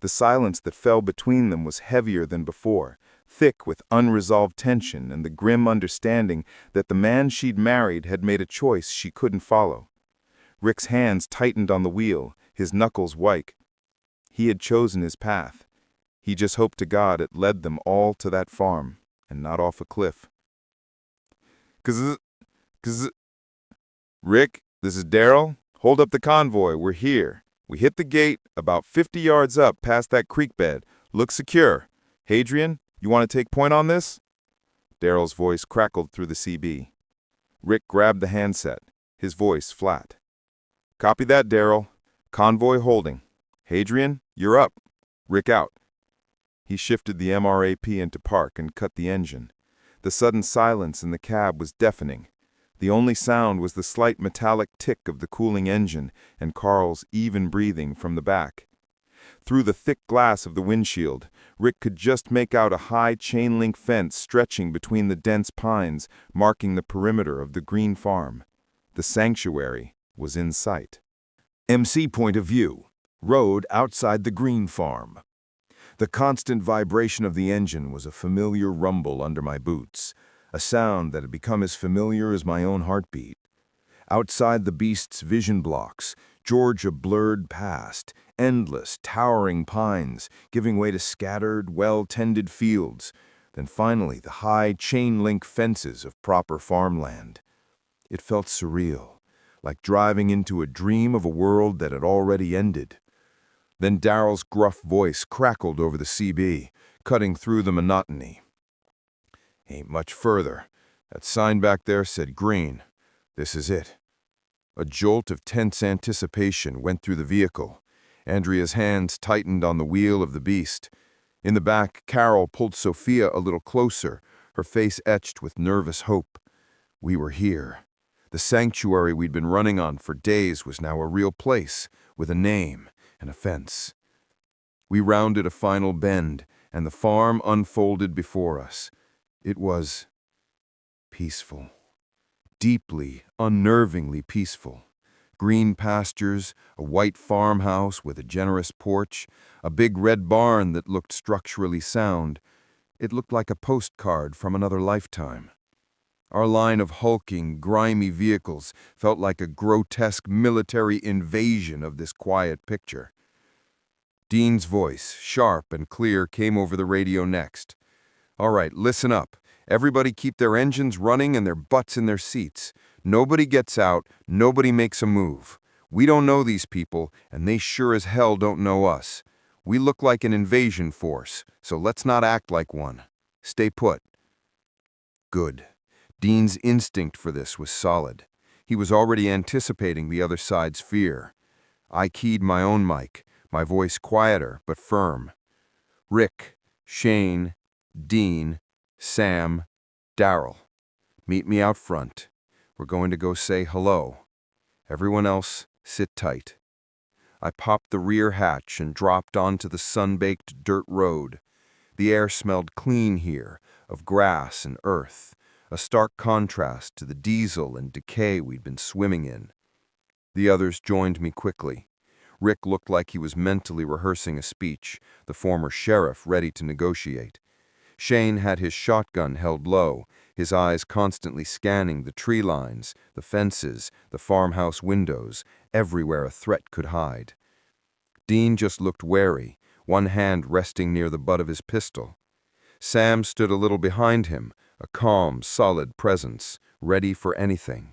The silence that fell between them was heavier than before, thick with unresolved tension and the grim understanding that the man she'd married had made a choice she couldn't follow. Rick's hands tightened on the wheel, his knuckles white. He had chosen his path. He just hoped to God it led them all to that farm, and not off a cliff. Rick, this is Daryl. Hold up the convoy, we're here. We hit the gate about 50 yards up past that creek bed. Looks secure. Hadrian, you want to take point on this? Daryl's voice crackled through the CB. Rick grabbed the handset, his voice flat. Copy that, Daryl. Convoy holding. Hadrian, you're up. Rick out. He shifted the MRAP into park and cut the engine. The sudden silence in the cab was deafening. The only sound was the slight metallic tick of the cooling engine and Carl's even breathing from the back. Through the thick glass of the windshield, Rick could just make out a high chain-link fence stretching between the dense pines, marking the perimeter of the Greene farm. The sanctuary was in sight. MC point of view. Road outside the Greene farm. The constant vibration of the engine was a familiar rumble under my boots, a sound that had become as familiar as my own heartbeat. Outside the beast's vision blocks, Georgia blurred past, endless, towering pines, giving way to scattered, well-tended fields, then finally the high chain-link fences of proper farmland. It felt surreal, like driving into a dream of a world that had already ended. Then Daryl's gruff voice crackled over the CB, cutting through the monotony. Ain't much further. That sign back there said Greene. This is it. A jolt of tense anticipation went through the vehicle. Andrea's hands tightened on the wheel of the beast. In the back, Carol pulled Sophia a little closer, her face etched with nervous hope. We were here. The sanctuary we'd been running on for days was now a real place, with a name and a fence. We rounded a final bend, and the farm unfolded before us. It was peaceful. Deeply, unnervingly peaceful. Green pastures, a white farmhouse with a generous porch, a big red barn that looked structurally sound. It looked like a postcard from another lifetime. Our line of hulking, grimy vehicles felt like a grotesque military invasion of this quiet picture. Dean's voice, sharp and clear, came over the radio next. "All right, listen up. Everybody keep their engines running and their butts in their seats. Nobody gets out, nobody makes a move. We don't know these people, and they sure as hell don't know us. We look like an invasion force, so let's not act like one. Stay put." Good. Dean's instinct for this was solid. He was already anticipating the other side's fear. I keyed my own mic, my voice quieter but firm. "Rick, Shane, Dean, Sam, Darrell. Meet me out front. We're going to go say hello. Everyone else, sit tight." I popped the rear hatch and dropped onto the sun-baked dirt road. The air smelled clean here, of grass and earth, a stark contrast to the diesel and decay we'd been swimming in. The others joined me quickly. Rick looked like he was mentally rehearsing a speech, the former sheriff ready to negotiate. Shane had his shotgun held low, his eyes constantly scanning the tree lines, the fences, the farmhouse windows, everywhere a threat could hide. Dean just looked wary, one hand resting near the butt of his pistol. Sam stood a little behind him, a calm, solid presence, ready for anything.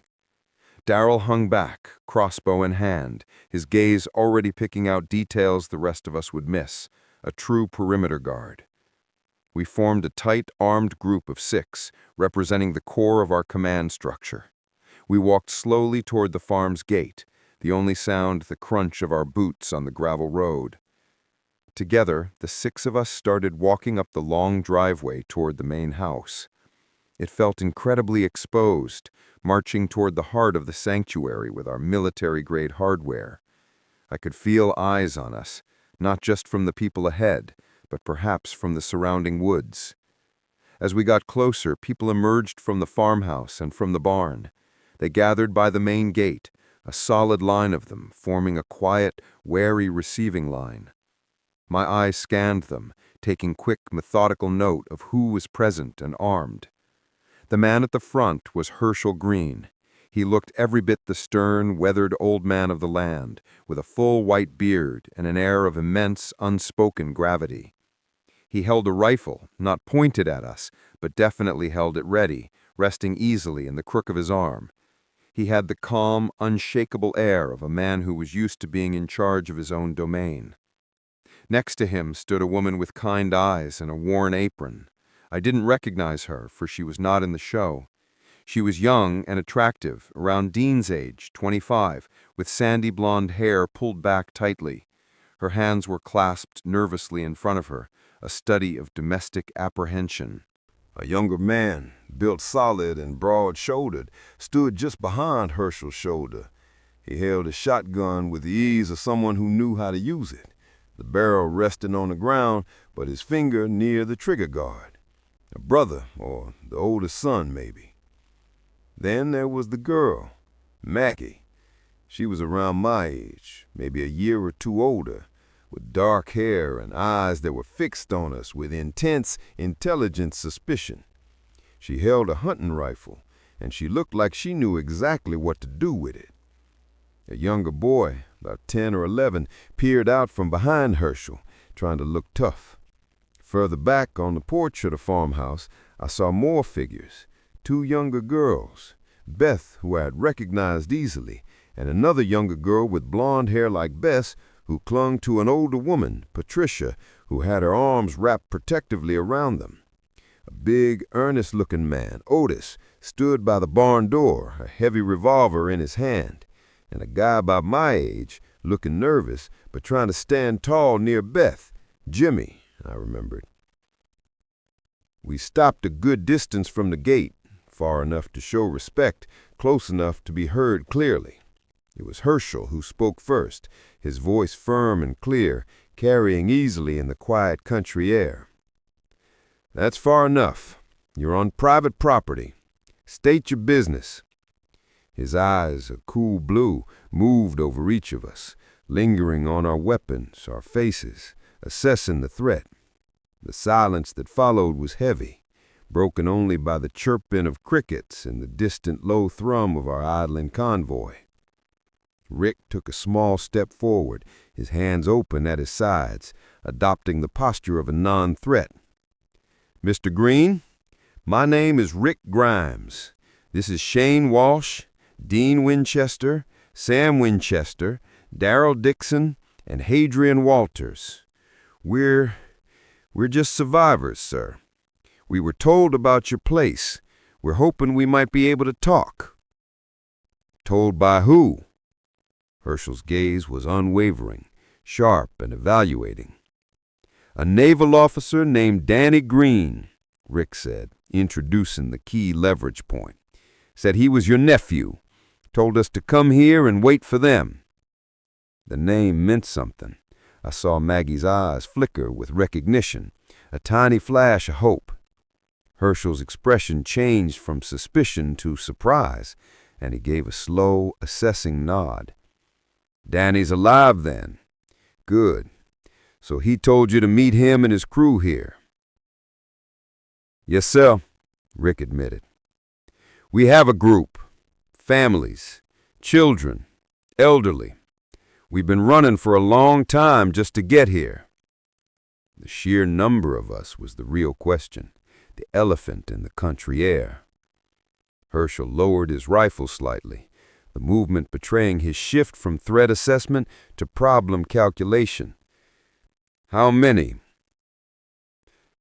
Darrell hung back, crossbow in hand, his gaze already picking out details the rest of us would miss, a true perimeter guard. We formed a tight, armed group of 6, representing the core of our command structure. We walked slowly toward the farm's gate, the only sound the crunch of our boots on the gravel road. Together, the 6 of us started walking up the long driveway toward the main house. It felt incredibly exposed, marching toward the heart of the sanctuary with our military-grade hardware. I could feel eyes on us, not just from the people ahead, but perhaps from the surrounding woods. As we got closer, people emerged from the farmhouse and from the barn. They gathered by the main gate, a solid line of them, forming a quiet, wary receiving line. My eyes scanned them, taking quick, methodical note of who was present and armed. The man at the front was Hershel Greene. He looked every bit the stern, weathered old man of the land, with a full white beard and an air of immense, unspoken gravity. He held a rifle, not pointed at us, but definitely held it ready, resting easily in the crook of his arm. He had the calm, unshakable air of a man who was used to being in charge of his own domain. Next to him stood a woman with kind eyes and a worn apron. I didn't recognize her, for she was not in the show. She was young and attractive, around Dean's age, 25, with sandy blonde hair pulled back tightly. Her hands were clasped nervously in front of her, a study of domestic apprehension. A younger man, built solid and broad-shouldered, stood just behind Hershel's shoulder. He held a shotgun with the ease of someone who knew how to use it, the barrel resting on the ground, but his finger near the trigger guard. A brother, or the oldest son, maybe. Then there was the girl, Maggie. She was around my age, maybe a year or 2 older, with dark hair and eyes that were fixed on us with intense, intelligent suspicion. She held a hunting rifle, and she looked like she knew exactly what to do with it. A younger boy, about 10 or 11, peered out from behind Hershel, trying to look tough. Further back on the porch of the farmhouse, I saw more figures, 2 younger girls, Beth, who I had recognized easily, and another younger girl with blonde hair like Bess, who clung to an older woman, Patricia, who had her arms wrapped protectively around them. A big, earnest-looking man, Otis, stood by the barn door, a heavy revolver in his hand, and a guy about my age, looking nervous, but trying to stand tall near Beth, Jimmy, I remembered. We stopped a good distance from the gate, far enough to show respect close enough to be heard clearly. It was Hershel who spoke first, his voice firm and clear, carrying easily in the quiet country air. "That's far enough. You're on private property. State your business." His eyes, a cool blue, moved over each of us, lingering on our weapons, our faces, assessing the threat. The silence that followed was heavy, broken only by the chirping of crickets and the distant low thrum of our idling convoy. Rick took a small step forward, his hands open at his sides, adopting the posture of a non-threat. "Mr. Greene, my name is Rick Grimes. This is Shane Walsh, Dean Winchester, Sam Winchester, Darrell Dixon, and Hadrian Walters. We're just survivors, sir. We were told about your place. We're hoping we might be able to talk." "Told by who?" Hershel's gaze was unwavering, sharp and evaluating. "A naval officer named Danny Greene," Rick said, introducing the key leverage point. "Said he was your nephew. Told us to come here and wait for them." The name meant something. I saw Maggie's eyes flicker with recognition, a tiny flash of hope. Hershel's expression changed from suspicion to surprise, and he gave a slow, assessing nod. "Danny's alive, then? Good. So he told you to meet him and his crew here?" "Yes, sir," Rick admitted. "We have a group. Families, children, elderly. We've been running for a long time just to get here." The sheer number of us was the real question, the elephant in the country air. Hershel lowered his rifle slightly, the movement betraying his shift from threat assessment to problem calculation. "How many?"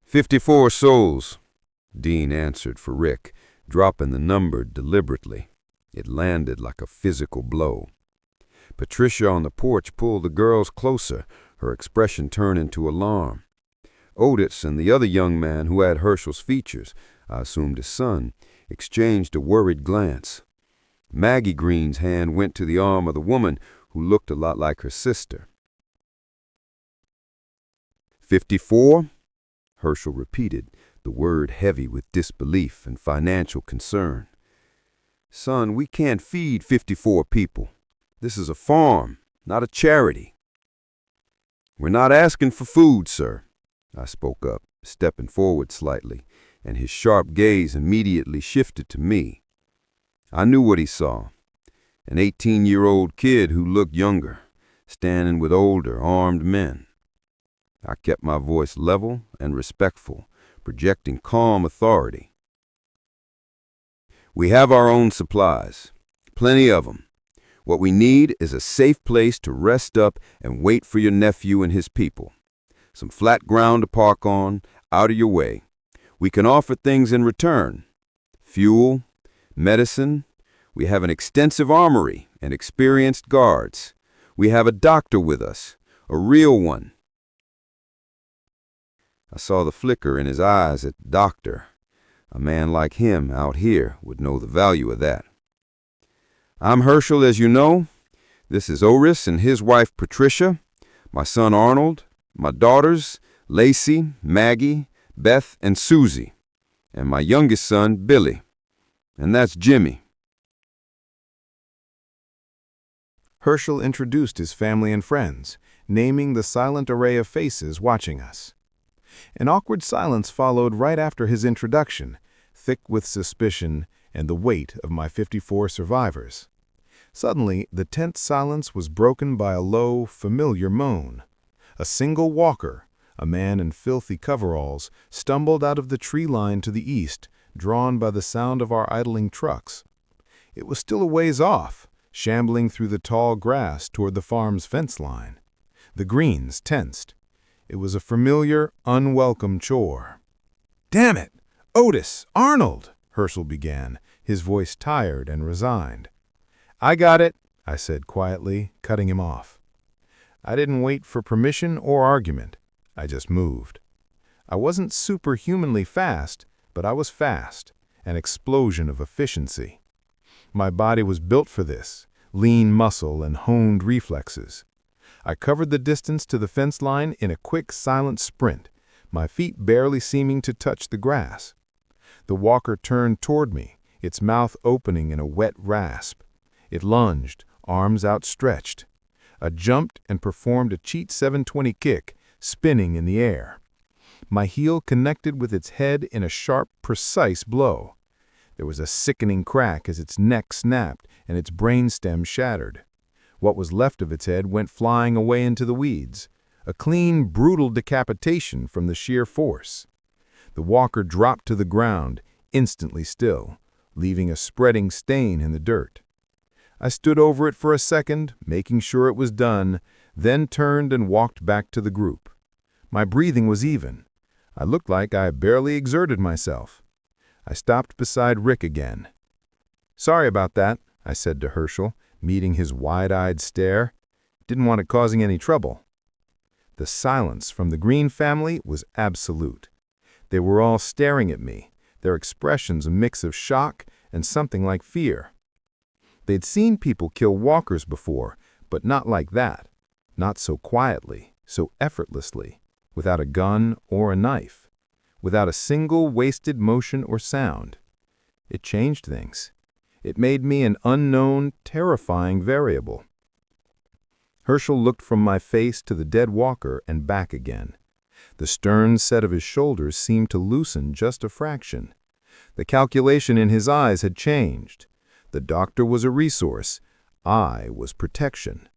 54 souls, Dean answered for Rick, dropping the number deliberately. It landed like a physical blow. Patricia on the porch pulled the girls closer, her expression turning to alarm. Otis and the other young man who had Hershel's features, I assumed his son, exchanged a worried glance. Maggie Greene's hand went to the arm of the woman who looked a lot like her sister. 54? Hershel repeated, the word heavy with disbelief and financial concern. "Son, we can't feed 54 people. This is a farm, not a charity." "We're not asking for food, sir," I spoke up, stepping forward slightly, and his sharp gaze immediately shifted to me. I knew what he saw. An 18-year-old kid who looked younger, standing with older, armed men. I kept my voice level and respectful, projecting calm authority. "We have our own supplies, plenty of them. What we need is a safe place to rest up and wait for your nephew and his people. Some flat ground to park on, out of your way. We can offer things in return. Fuel, medicine. We have an extensive armory and experienced guards. We have a doctor with us, a real one." I saw the flicker in his eyes at doctor. A man like him out here would know the value of that. "I'm Hershel, as you know. This is Oris and his wife Patricia, my son Arnold, my daughters Lacey, Maggie, Beth, and Susie, and my youngest son Billy. And that's Jimmy." Hershel introduced his family and friends, naming the silent array of faces watching us. An awkward silence followed right after his introduction, thick with suspicion and the weight of my 54 survivors. Suddenly, the tense silence was broken by a low, familiar moan. A single walker, a man in filthy coveralls, stumbled out of the tree line to the east, drawn by the sound of our idling trucks. It was still a ways off, shambling through the tall grass toward the farm's fence line. The Greenes tensed. It was a familiar, unwelcome chore. "Damn it! Otis! Arnold!" Hershel began, his voice tired and resigned. "I got it," I said quietly, cutting him off. I didn't wait for permission or argument. I just moved. I wasn't superhumanly fast, but I was fast, an explosion of efficiency. My body was built for this, lean muscle and honed reflexes. I covered the distance to the fence line in a quick, silent sprint, my feet barely seeming to touch the grass. The walker turned toward me, its mouth opening in a wet rasp. It lunged, arms outstretched. I jumped and performed a cheat 720 kick, spinning in the air. My heel connected with its head in a sharp, precise blow. There was a sickening crack as its neck snapped and its brainstem shattered. What was left of its head went flying away into the weeds, a clean, brutal decapitation from the sheer force. The walker dropped to the ground, instantly still, leaving a spreading stain in the dirt. I stood over it for a second, making sure it was done, then turned and walked back to the group. My breathing was even. I looked like I barely exerted myself. I stopped beside Rick again. "Sorry about that," I said to Hershel, meeting his wide-eyed stare. "Didn't want it causing any trouble." The silence from the Greene family was absolute. They were all staring at me, their expressions a mix of shock and something like fear. They'd seen people kill walkers before, but not like that. Not so quietly, so effortlessly, without a gun or a knife, without a single wasted motion or sound. It changed things. It made me an unknown, terrifying variable. Hershel looked from my face to the dead walker and back again. The stern set of his shoulders seemed to loosen just a fraction. The calculation in his eyes had changed. The doctor was a resource. I was protection.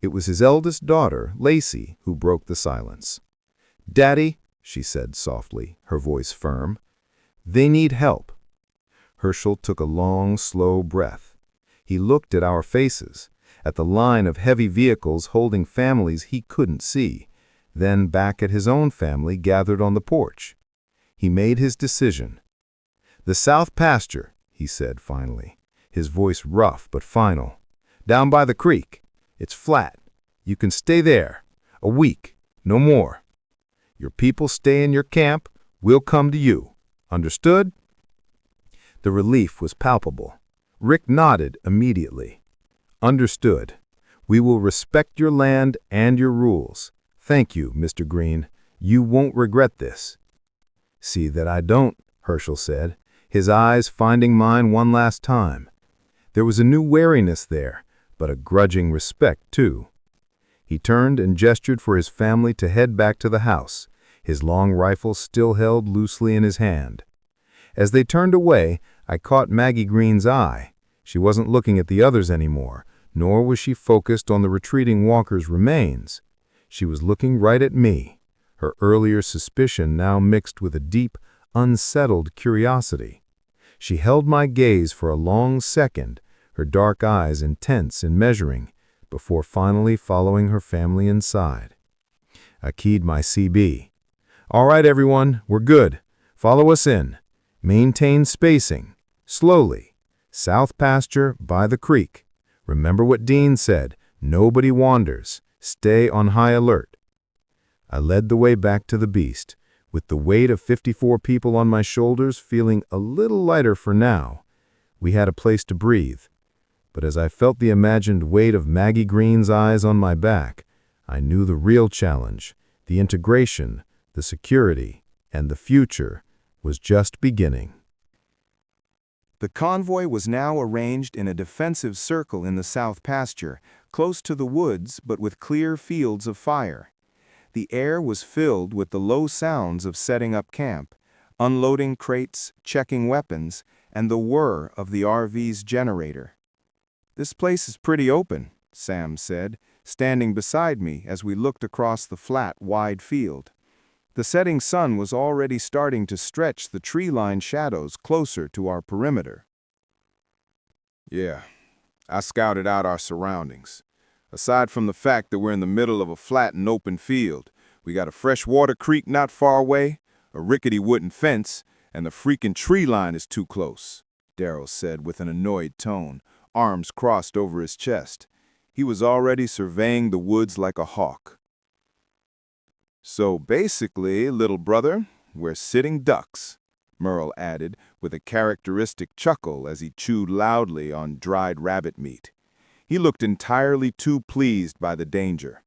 It was his eldest daughter, Lacey, who broke the silence. "Daddy," she said softly, her voice firm, "they need help." Hershel took a long, slow breath. He looked at our faces, at the line of heavy vehicles holding families he couldn't see, then back at his own family gathered on the porch. He made his decision. "The south pasture," he said finally, his voice rough but final. "Down by the creek. It's flat. You can stay there. A week, no more. Your people stay in your camp. We'll come to you. Understood?" The relief was palpable. Rick nodded immediately. "Understood. We will respect your land and your rules. Thank you, Mr. Greene. You won't regret this." "See that I don't," Hershel said, his eyes finding mine one last time. There was a new wariness there, but a grudging respect, too. He turned and gestured for his family to head back to the house, his long rifle still held loosely in his hand. As they turned away, I caught Maggie Greene's eye. She wasn't looking at the others anymore, nor was she focused on the retreating walker's remains. She was looking right at me, her earlier suspicion now mixed with a deep, unsettled curiosity. She held my gaze for a long second, her dark eyes intense and measuring, before finally following her family inside. I keyed my CB. "All right, everyone, we're good. Follow us in. Maintain spacing. Slowly. South pasture by the creek. Remember what Dean said, nobody wanders. Stay on high alert." I led the way back to the beast, with the weight of 54 people on my shoulders feeling a little lighter for now. We had a place to breathe. But as I felt the imagined weight of Maggie Greene's eyes on my back, I knew the real challenge, the integration, the security, and the future was just beginning. The convoy was now arranged in a defensive circle in the south pasture, close to the woods but with clear fields of fire. The air was filled with the low sounds of setting up camp, unloading crates, checking weapons, and the whir of the RV's generator. "This place is pretty open," Sam said, standing beside me as we looked across the flat, wide field. The setting sun was already starting to stretch the tree-lined shadows closer to our perimeter. "Yeah, I scouted out our surroundings. Aside from the fact that we're in the middle of a flat and open field, we got a freshwater creek not far away, a rickety wooden fence, and the freaking tree line is too close," Darrell said with an annoyed tone, arms crossed over his chest. He was already surveying the woods like a hawk. "So basically, little brother, we're sitting ducks," Merle added, with a characteristic chuckle as he chewed loudly on dried rabbit meat. He looked entirely too pleased by the danger.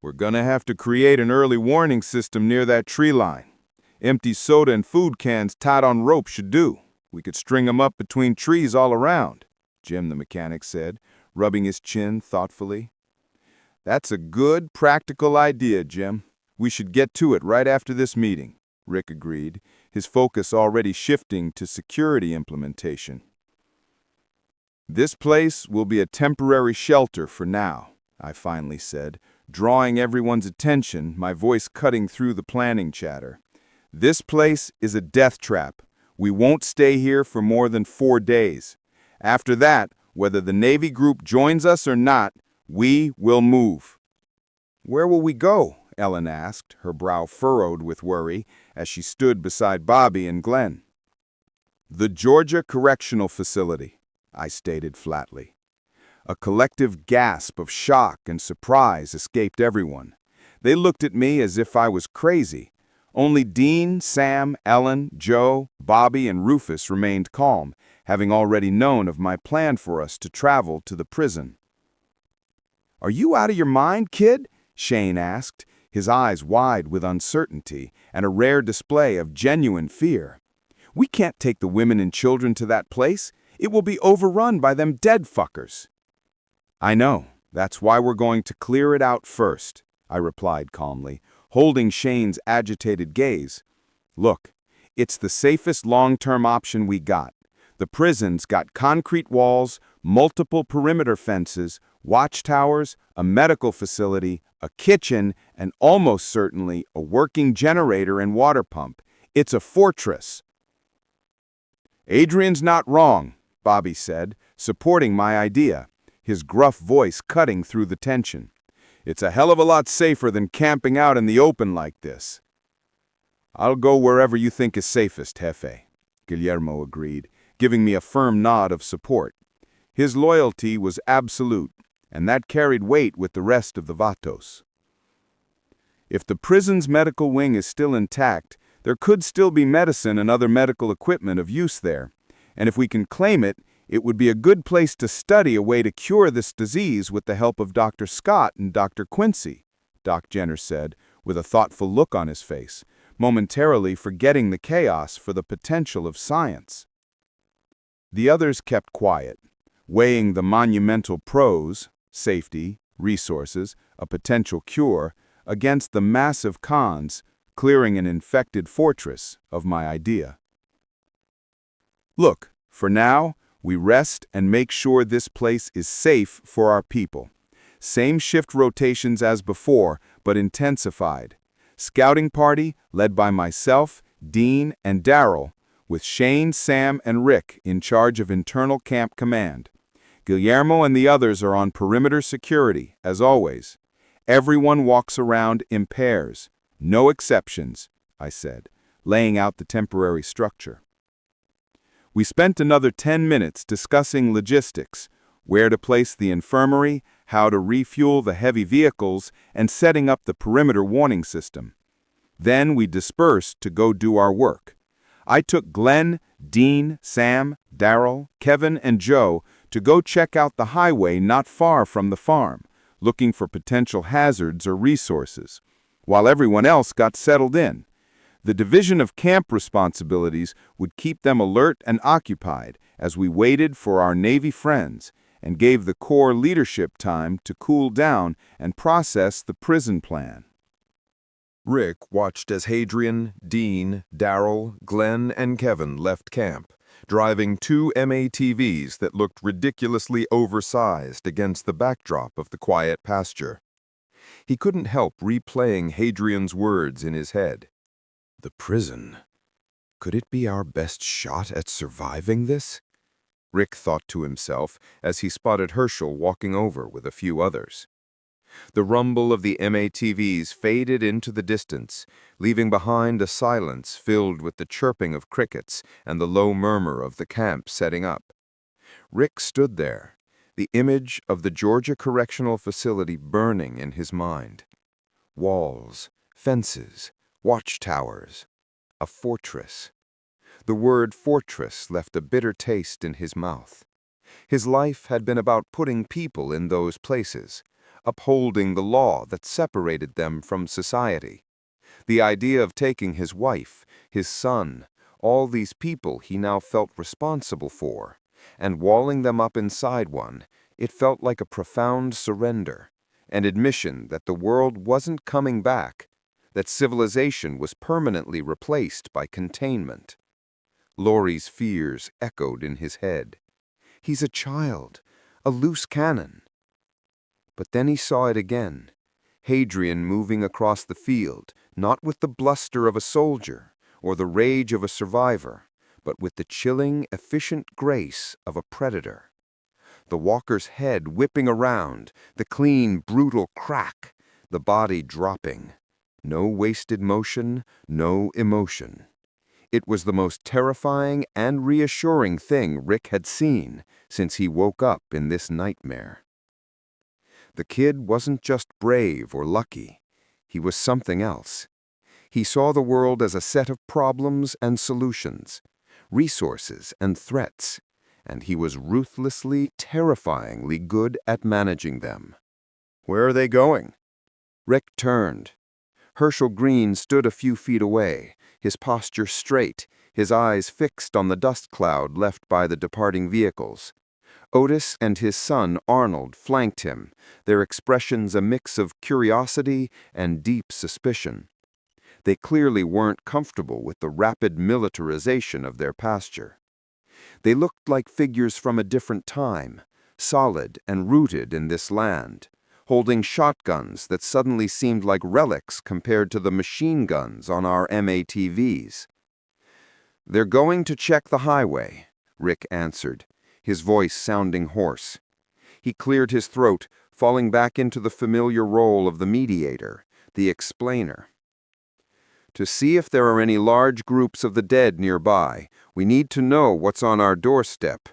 "We're gonna have to create an early warning system near that tree line. Empty soda and food cans tied on rope should do. We could string 'em up between trees all around," Jim the mechanic said, rubbing his chin thoughtfully. "That's a good, practical idea, Jim. We should get to it right after this meeting," Rick agreed, his focus already shifting to security implementation. "This place will be a temporary shelter for now," I finally said, drawing everyone's attention, my voice cutting through the planning chatter. "This place is a death trap. We won't stay here for more than 4 days. After that, whether the Navy group joins us or not, we will move." "Where will we go?" Ellen asked, her brow furrowed with worry, as she stood beside Bobby and Glenn. "The Georgia Correctional Facility," I stated flatly. A collective gasp of shock and surprise escaped everyone. They looked at me as if I was crazy. Only Dean, Sam, Ellen, Joe, Bobby, and Rufus remained calm, having already known of my plan for us to travel to the prison. "Are you out of your mind, kid?" Shane asked, his eyes wide with uncertainty and a rare display of genuine fear. "We can't take the women and children to that place. It will be overrun by them dead fuckers." "I know. That's why we're going to clear it out first," I replied calmly, holding Shane's agitated gaze. "Look, it's the safest long-term option we got. The prison's got concrete walls, multiple perimeter fences, watchtowers, a medical facility, a kitchen, and almost certainly a working generator and water pump. It's a fortress." "Adrian's not wrong," Bobby said, supporting my idea, his gruff voice cutting through the tension. "It's a hell of a lot safer than camping out in the open like this." "I'll go wherever you think is safest, Jefe," Guillermo agreed, giving me a firm nod of support. His loyalty was absolute, and that carried weight with the rest of the Vatos. If the prison's medical wing is still intact, there could still be medicine and other medical equipment of use there, and if we can claim it, it would be a good place to study a way to cure this disease with the help of Dr. Scott and Dr. Quincy, Doc Jenner said, with a thoughtful look on his face, momentarily forgetting the chaos for the potential of science. The others kept quiet, weighing the monumental pros, safety, resources, a potential cure, against the massive cons, clearing an infected fortress, of my idea. "Look, for now, we rest and make sure this place is safe for our people. Same shift rotations as before, but intensified. Scouting party led by myself, Dean, and Daryl, with Shane, Sam, and Rick in charge of internal camp command. Guillermo and the others are on perimeter security, as always. Everyone walks around in pairs. No exceptions," I said, laying out the temporary structure. We spent another 10 minutes discussing logistics, where to place the infirmary, how to refuel the heavy vehicles, and setting up the perimeter warning system. Then we dispersed to go do our work. I took Glenn, Dean, Sam, Daryl, Kevin, and Joe to go check out the highway not far from the farm, looking for potential hazards or resources, while everyone else got settled in. The division of camp responsibilities would keep them alert and occupied as we waited for our Navy friends and gave the Corps leadership time to cool down and process the prison plan. Rick watched as Hadrian, Dean, Daryl, Glenn, and Kevin left camp, driving 2 MATVs that looked ridiculously oversized against the backdrop of the quiet pasture. He couldn't help replaying Hadrian's words in his head. "The prison. Could it be our best shot at surviving this?" Rick thought to himself as he spotted Hershel walking over with a few others. The rumble of the MATVs faded into the distance, leaving behind a silence filled with the chirping of crickets and the low murmur of the camp setting up. Rick stood there, the image of the Georgia Correctional Facility burning in his mind. Walls, fences, watchtowers, a fortress. The word fortress left a bitter taste in his mouth. His life had been about putting people in those places, upholding the law that separated them from society. The idea of taking his wife, his son, all these people he now felt responsible for, and walling them up inside one, it felt like a profound surrender, an admission that the world wasn't coming back, that civilization was permanently replaced by containment. Laurie's fears echoed in his head. He's a child, a loose cannon. But then he saw it again. Hadrian moving across the field, not with the bluster of a soldier or the rage of a survivor, but with the chilling, efficient grace of a predator. The walker's head whipping around, the clean, brutal crack, the body dropping. No wasted motion, no emotion. It was the most terrifying and reassuring thing Rick had seen since he woke up in this nightmare. The kid wasn't just brave or lucky. He was something else. He saw the world as a set of problems and solutions, resources and threats, and he was ruthlessly, terrifyingly good at managing them. Where are they going? Rick turned. Hershel Greene stood a few feet away, his posture straight, his eyes fixed on the dust cloud left by the departing vehicles. Otis and his son Arnold flanked him, their expressions a mix of curiosity and deep suspicion. They clearly weren't comfortable with the rapid militarization of their pasture. They looked like figures from a different time, solid and rooted in this land, holding shotguns that suddenly seemed like relics compared to the machine guns on our MATVs. "They're going to check the highway," Rick answered, his voice sounding hoarse. He cleared his throat, falling back into the familiar role of the mediator, the explainer. "To see if there are any large groups of the dead nearby, we need to know what's on our doorstep.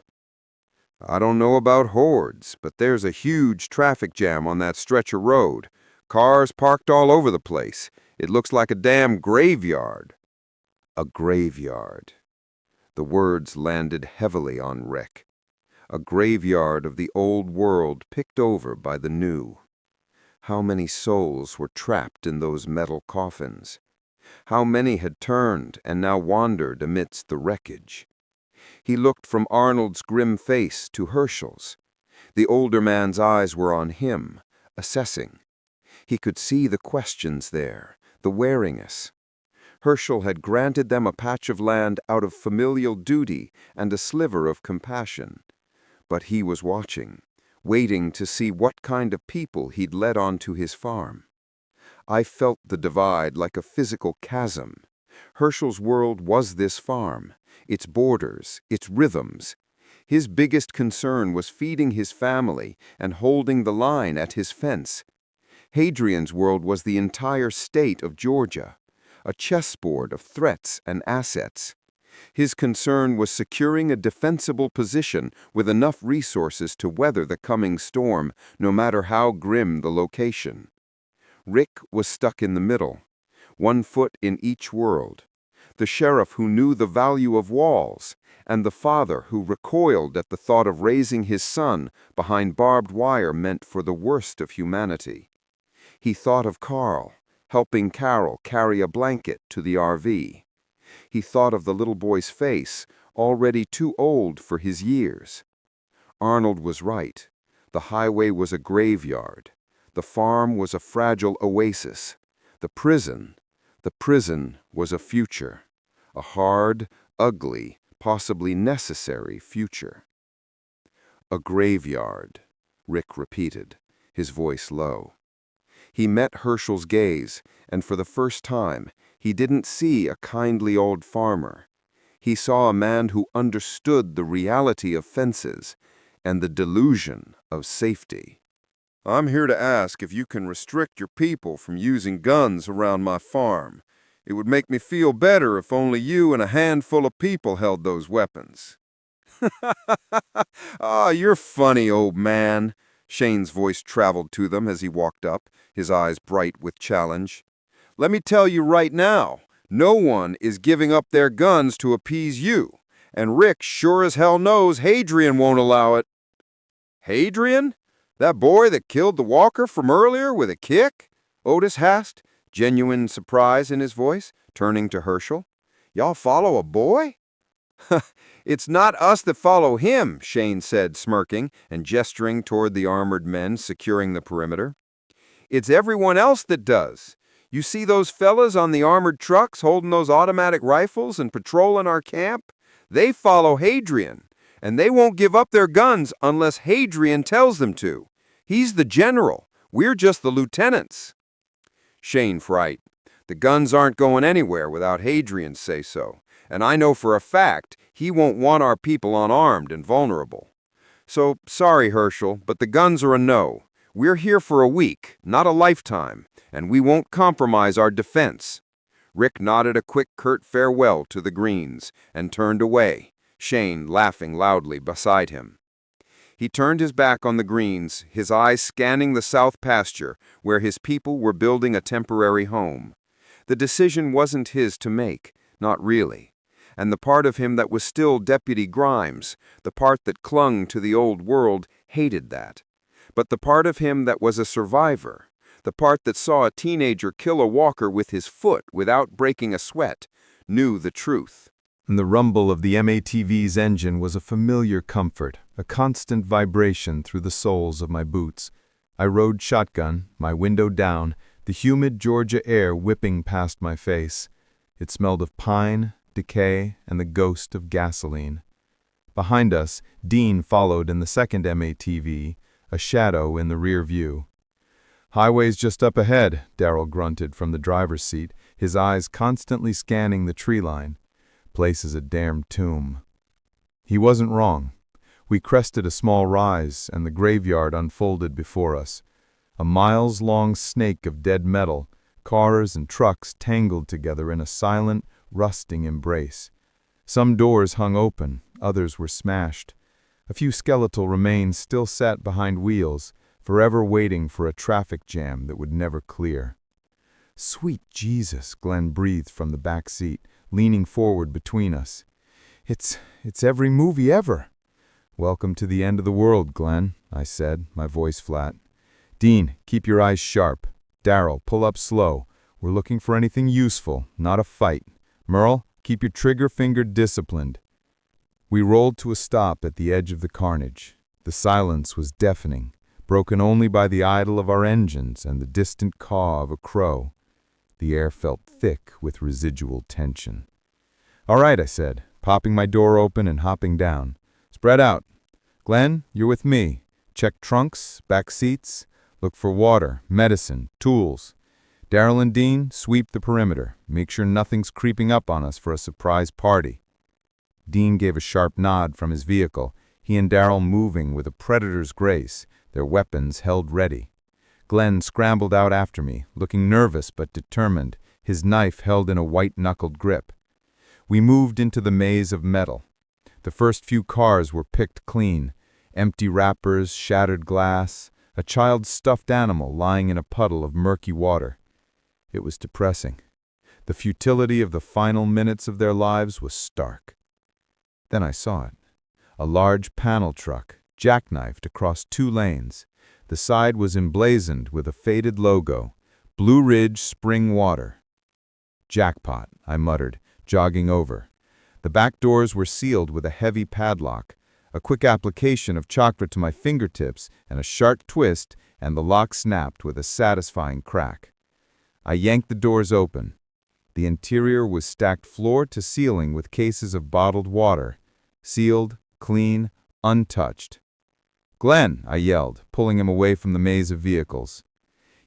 I don't know about hordes, but there's a huge traffic jam on that stretch of road. Cars parked all over the place. It looks like a damn graveyard." A graveyard. The words landed heavily on Rick. A graveyard of the old world picked over by the new. How many souls were trapped in those metal coffins? How many had turned and now wandered amidst the wreckage? He looked from Arnold's grim face to Hershel's. The older man's eyes were on him, assessing. He could see the questions there, the wariness. Hershel had granted them a patch of land out of familial duty and a sliver of compassion. But he was watching, waiting to see what kind of people he'd led onto his farm. I felt the divide like a physical chasm. Hershel's world was this farm, its borders, its rhythms. His biggest concern was feeding his family and holding the line at his fence. Hadrian's world was the entire state of Georgia, a chessboard of threats and assets. His concern was securing a defensible position with enough resources to weather the coming storm, no matter how grim the location. Rick was stuck in the middle, one foot in each world. The sheriff who knew the value of walls, and the father who recoiled at the thought of raising his son behind barbed wire meant for the worst of humanity. He thought of Carl, helping Carol carry a blanket to the RV. He thought of the little boy's face, already too old for his years. Arnold was right. The highway was a graveyard. The farm was a fragile oasis. The prison was a future. A hard, ugly, possibly necessary future. "A graveyard," Rick repeated, his voice low. He met Hershel's gaze, and for the first time, he didn't see a kindly old farmer. He saw a man who understood the reality of fences and the delusion of safety. "I'm here to ask if you can restrict your people from using guns around my farm. It would make me feel better if only you and a handful of people held those weapons." "Ah, you're funny, old man." Shane's voice traveled to them as he walked up, his eyes bright with challenge. "Let me tell you right now, No one is giving up their guns to appease you, and Rick sure as hell knows Hadrian won't allow it." "Hadrian? That boy that killed the walker from earlier with a kick?" Otis asked, genuine surprise in his voice, turning to Hershel. "Y'all follow a boy?" "It's not us that follow him," Shane said, smirking and gesturing toward the armored men securing the perimeter. "It's everyone else that does. You see those fellas on the armored trucks holding those automatic rifles and patrolling our camp? They follow Hadrian, and they won't give up their guns unless Hadrian tells them to. He's the general. We're just the lieutenants." Shane fright. "The guns aren't going anywhere without Hadrian's say-so, and I know for a fact he won't want our people unarmed and vulnerable. So, sorry, Hershel, but the guns are a no. We're here for a week, not a lifetime, and we won't compromise our defense." Rick nodded a quick, curt farewell to the Greenes and turned away, Shane laughing loudly beside him. He turned his back on the Greenes, his eyes scanning the south pasture where his people were building a temporary home. The decision wasn't his to make, not really. And the part of him that was still Deputy Grimes, the part that clung to the old world, hated that. But the part of him that was a survivor, the part that saw a teenager kill a walker with his foot without breaking a sweat, knew the truth. And the rumble of the MATV's engine was a familiar comfort, a constant vibration through the soles of my boots. I rode shotgun, my window down, the humid Georgia air whipping past my face. It smelled of pine, decay, and the ghost of gasoline. Behind us, Dean followed in the second MATV, a shadow in the rear view. "Highway's just up ahead," Darrell grunted from the driver's seat, his eyes constantly scanning the tree line. "Place is a damn tomb." He wasn't wrong. We crested a small rise, and the graveyard unfolded before us. A miles-long snake of dead metal, cars and trucks tangled together in a silent, rusting embrace. Some doors hung open, others were smashed. A few skeletal remains still sat behind wheels, forever waiting for a traffic jam that would never clear. "Sweet Jesus," Glenn breathed from the back seat, leaning forward between us. It's every movie ever." "Welcome to the end of the world, Glenn," I said, my voice flat. "Dean, keep your eyes sharp. Darrell, pull up slow. We're looking for anything useful, not a fight. Merle, keep your trigger finger disciplined." We rolled to a stop at the edge of the carnage. The silence was deafening, broken only by the idle of our engines and the distant caw of a crow. The air felt thick with residual tension. "All right," I said, popping my door open and hopping down. "Spread out. Glenn, you're with me. Check trunks, back seats. Look for water, medicine, tools. Darrell and Dean, sweep the perimeter. Make sure nothing's creeping up on us for a surprise party." Dean gave a sharp nod from his vehicle, he and Darrell moving with a predator's grace, their weapons held ready. Glenn scrambled out after me, looking nervous but determined, his knife held in a white-knuckled grip. We moved into the maze of metal. The first few cars were picked clean, empty wrappers, shattered glass, a child's stuffed animal lying in a puddle of murky water. It was depressing. The futility of the final minutes of their lives was stark. Then I saw it. A large panel truck, jackknifed across 2 lanes. The side was emblazoned with a faded logo, Blue Ridge Spring Water. "Jackpot," I muttered, jogging over. The back doors were sealed with a heavy padlock. A quick application of chocolate to my fingertips and a sharp twist, and the lock snapped with a satisfying crack. I yanked the doors open. The interior was stacked floor to ceiling with cases of bottled water, sealed, clean, untouched. "Glenn," I yelled, pulling him away from the maze of vehicles.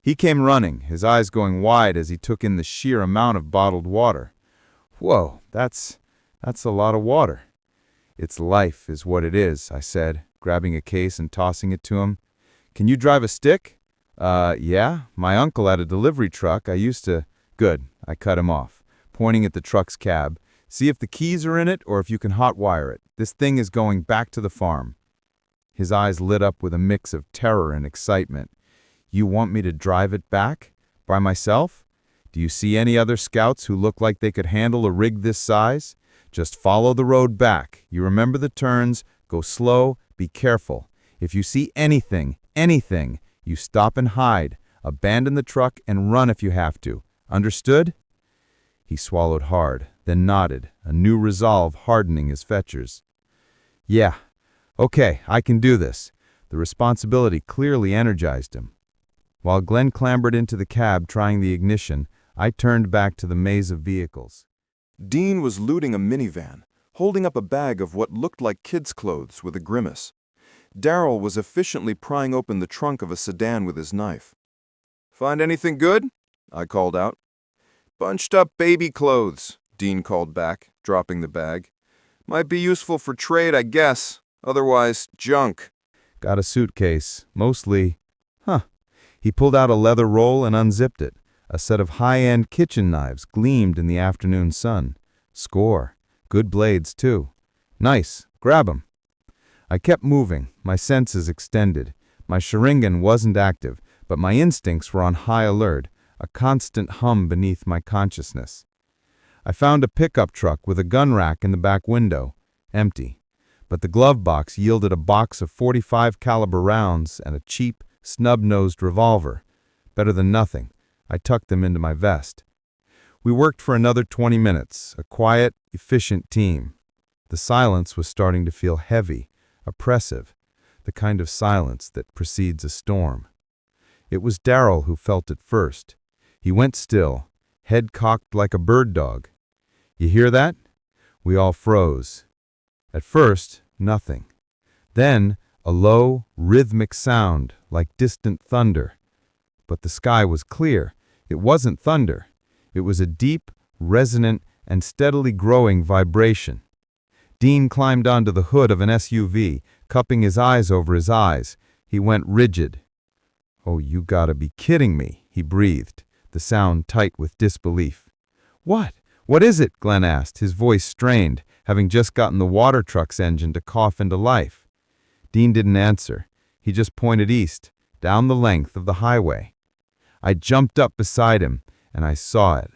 He came running, his eyes going wide as he took in the sheer amount of bottled water. "Whoa, that's a lot of water." "It's life is what it is," I said, grabbing a case and tossing it to him. "Can you drive a stick?" Yeah, my uncle had a delivery truck. I used to—" "Good," I cut him off, pointing at the truck's cab. "See if the keys are in it or if you can hotwire it. This thing is going back to the farm." His eyes lit up with a mix of terror and excitement. "You want me to drive it back? By myself? Do you see any other scouts who look like they could handle a rig this size? Just follow the road back. You remember the turns, go slow, be careful. If you see anything, you stop and hide. Abandon the truck and run if you have to. Understood?" He swallowed hard, then nodded, a new resolve hardening his features. "Yeah, okay, I can do this." The responsibility clearly energized him. While Glenn clambered into the cab trying the ignition, I turned back to the maze of vehicles. Dean was looting a minivan, holding up a bag of what looked like kids' clothes with a grimace. Darrell was efficiently prying open the trunk of a sedan with his knife. "Find anything good?" I called out. "Bunched up baby clothes," Dean called back, dropping the bag. "Might be useful for trade, I guess. Otherwise, junk." Got a suitcase, mostly. He pulled out a leather roll and unzipped it. A set of high-end kitchen knives gleamed in the afternoon sun. Score. Good blades, too. "Nice. Grab 'em." I kept moving, my senses extended. My Sharingan wasn't active, but my instincts were on high alert, a constant hum beneath my consciousness. I found a pickup truck with a gun rack in the back window, empty. But the glove box yielded a box of .45 caliber rounds and a cheap, snub-nosed revolver. Better than nothing. I tucked them into my vest. We worked for another 20 minutes, a quiet, efficient team. The silence was starting to feel heavy, oppressive, the kind of silence that precedes a storm. It was Darrell who felt it first. He went still, head cocked like a bird dog. "You hear that?" We all froze. At first, nothing. Then, a low, rhythmic sound, like distant thunder. But the sky was clear. It wasn't thunder. It was a deep, resonant, and steadily growing vibration. Dean climbed onto the hood of an SUV, cupping his eyes over his eyes. He went rigid. "Oh, you gotta be kidding me," he breathed, the sound tight with disbelief. "What? What is it?" Glenn asked, his voice strained, having just gotten the water truck's engine to cough into life. Dean didn't answer. He just pointed east, down the length of the highway. I jumped up beside him, and I saw it.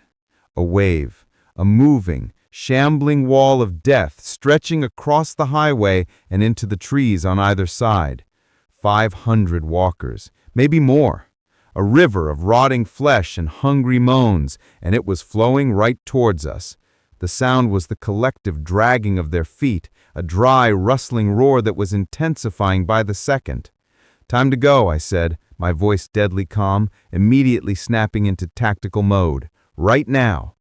A wave, a moving, shambling wall of death stretching across the highway and into the trees on either side. 500 walkers, maybe more. A river of rotting flesh and hungry moans, and it was flowing right towards us. The sound was the collective dragging of their feet, a dry, rustling roar that was intensifying by the second. "Time to go," I said, my voice deadly calm, immediately snapping into tactical mode. "Right now."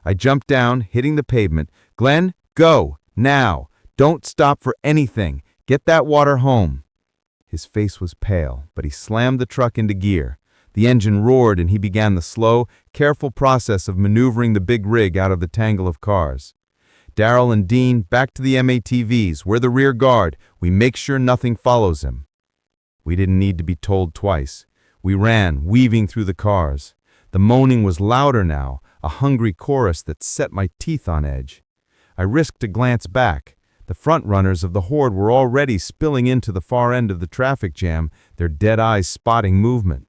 I jumped down, hitting the pavement. "Glenn, go! Now! Don't stop for anything! Get that water home!" His face was pale, but he slammed the truck into gear. The engine roared and he began the slow, careful process of maneuvering the big rig out of the tangle of cars. "Darrell and Dean, back to the MATVs. We're the rear guard. We make sure nothing follows him." We didn't need to be told twice. We ran, weaving through the cars. The moaning was louder now, a hungry chorus that set my teeth on edge. I risked a glance back. The front runners of the Horde were already spilling into the far end of the traffic jam, their dead eyes spotting movement.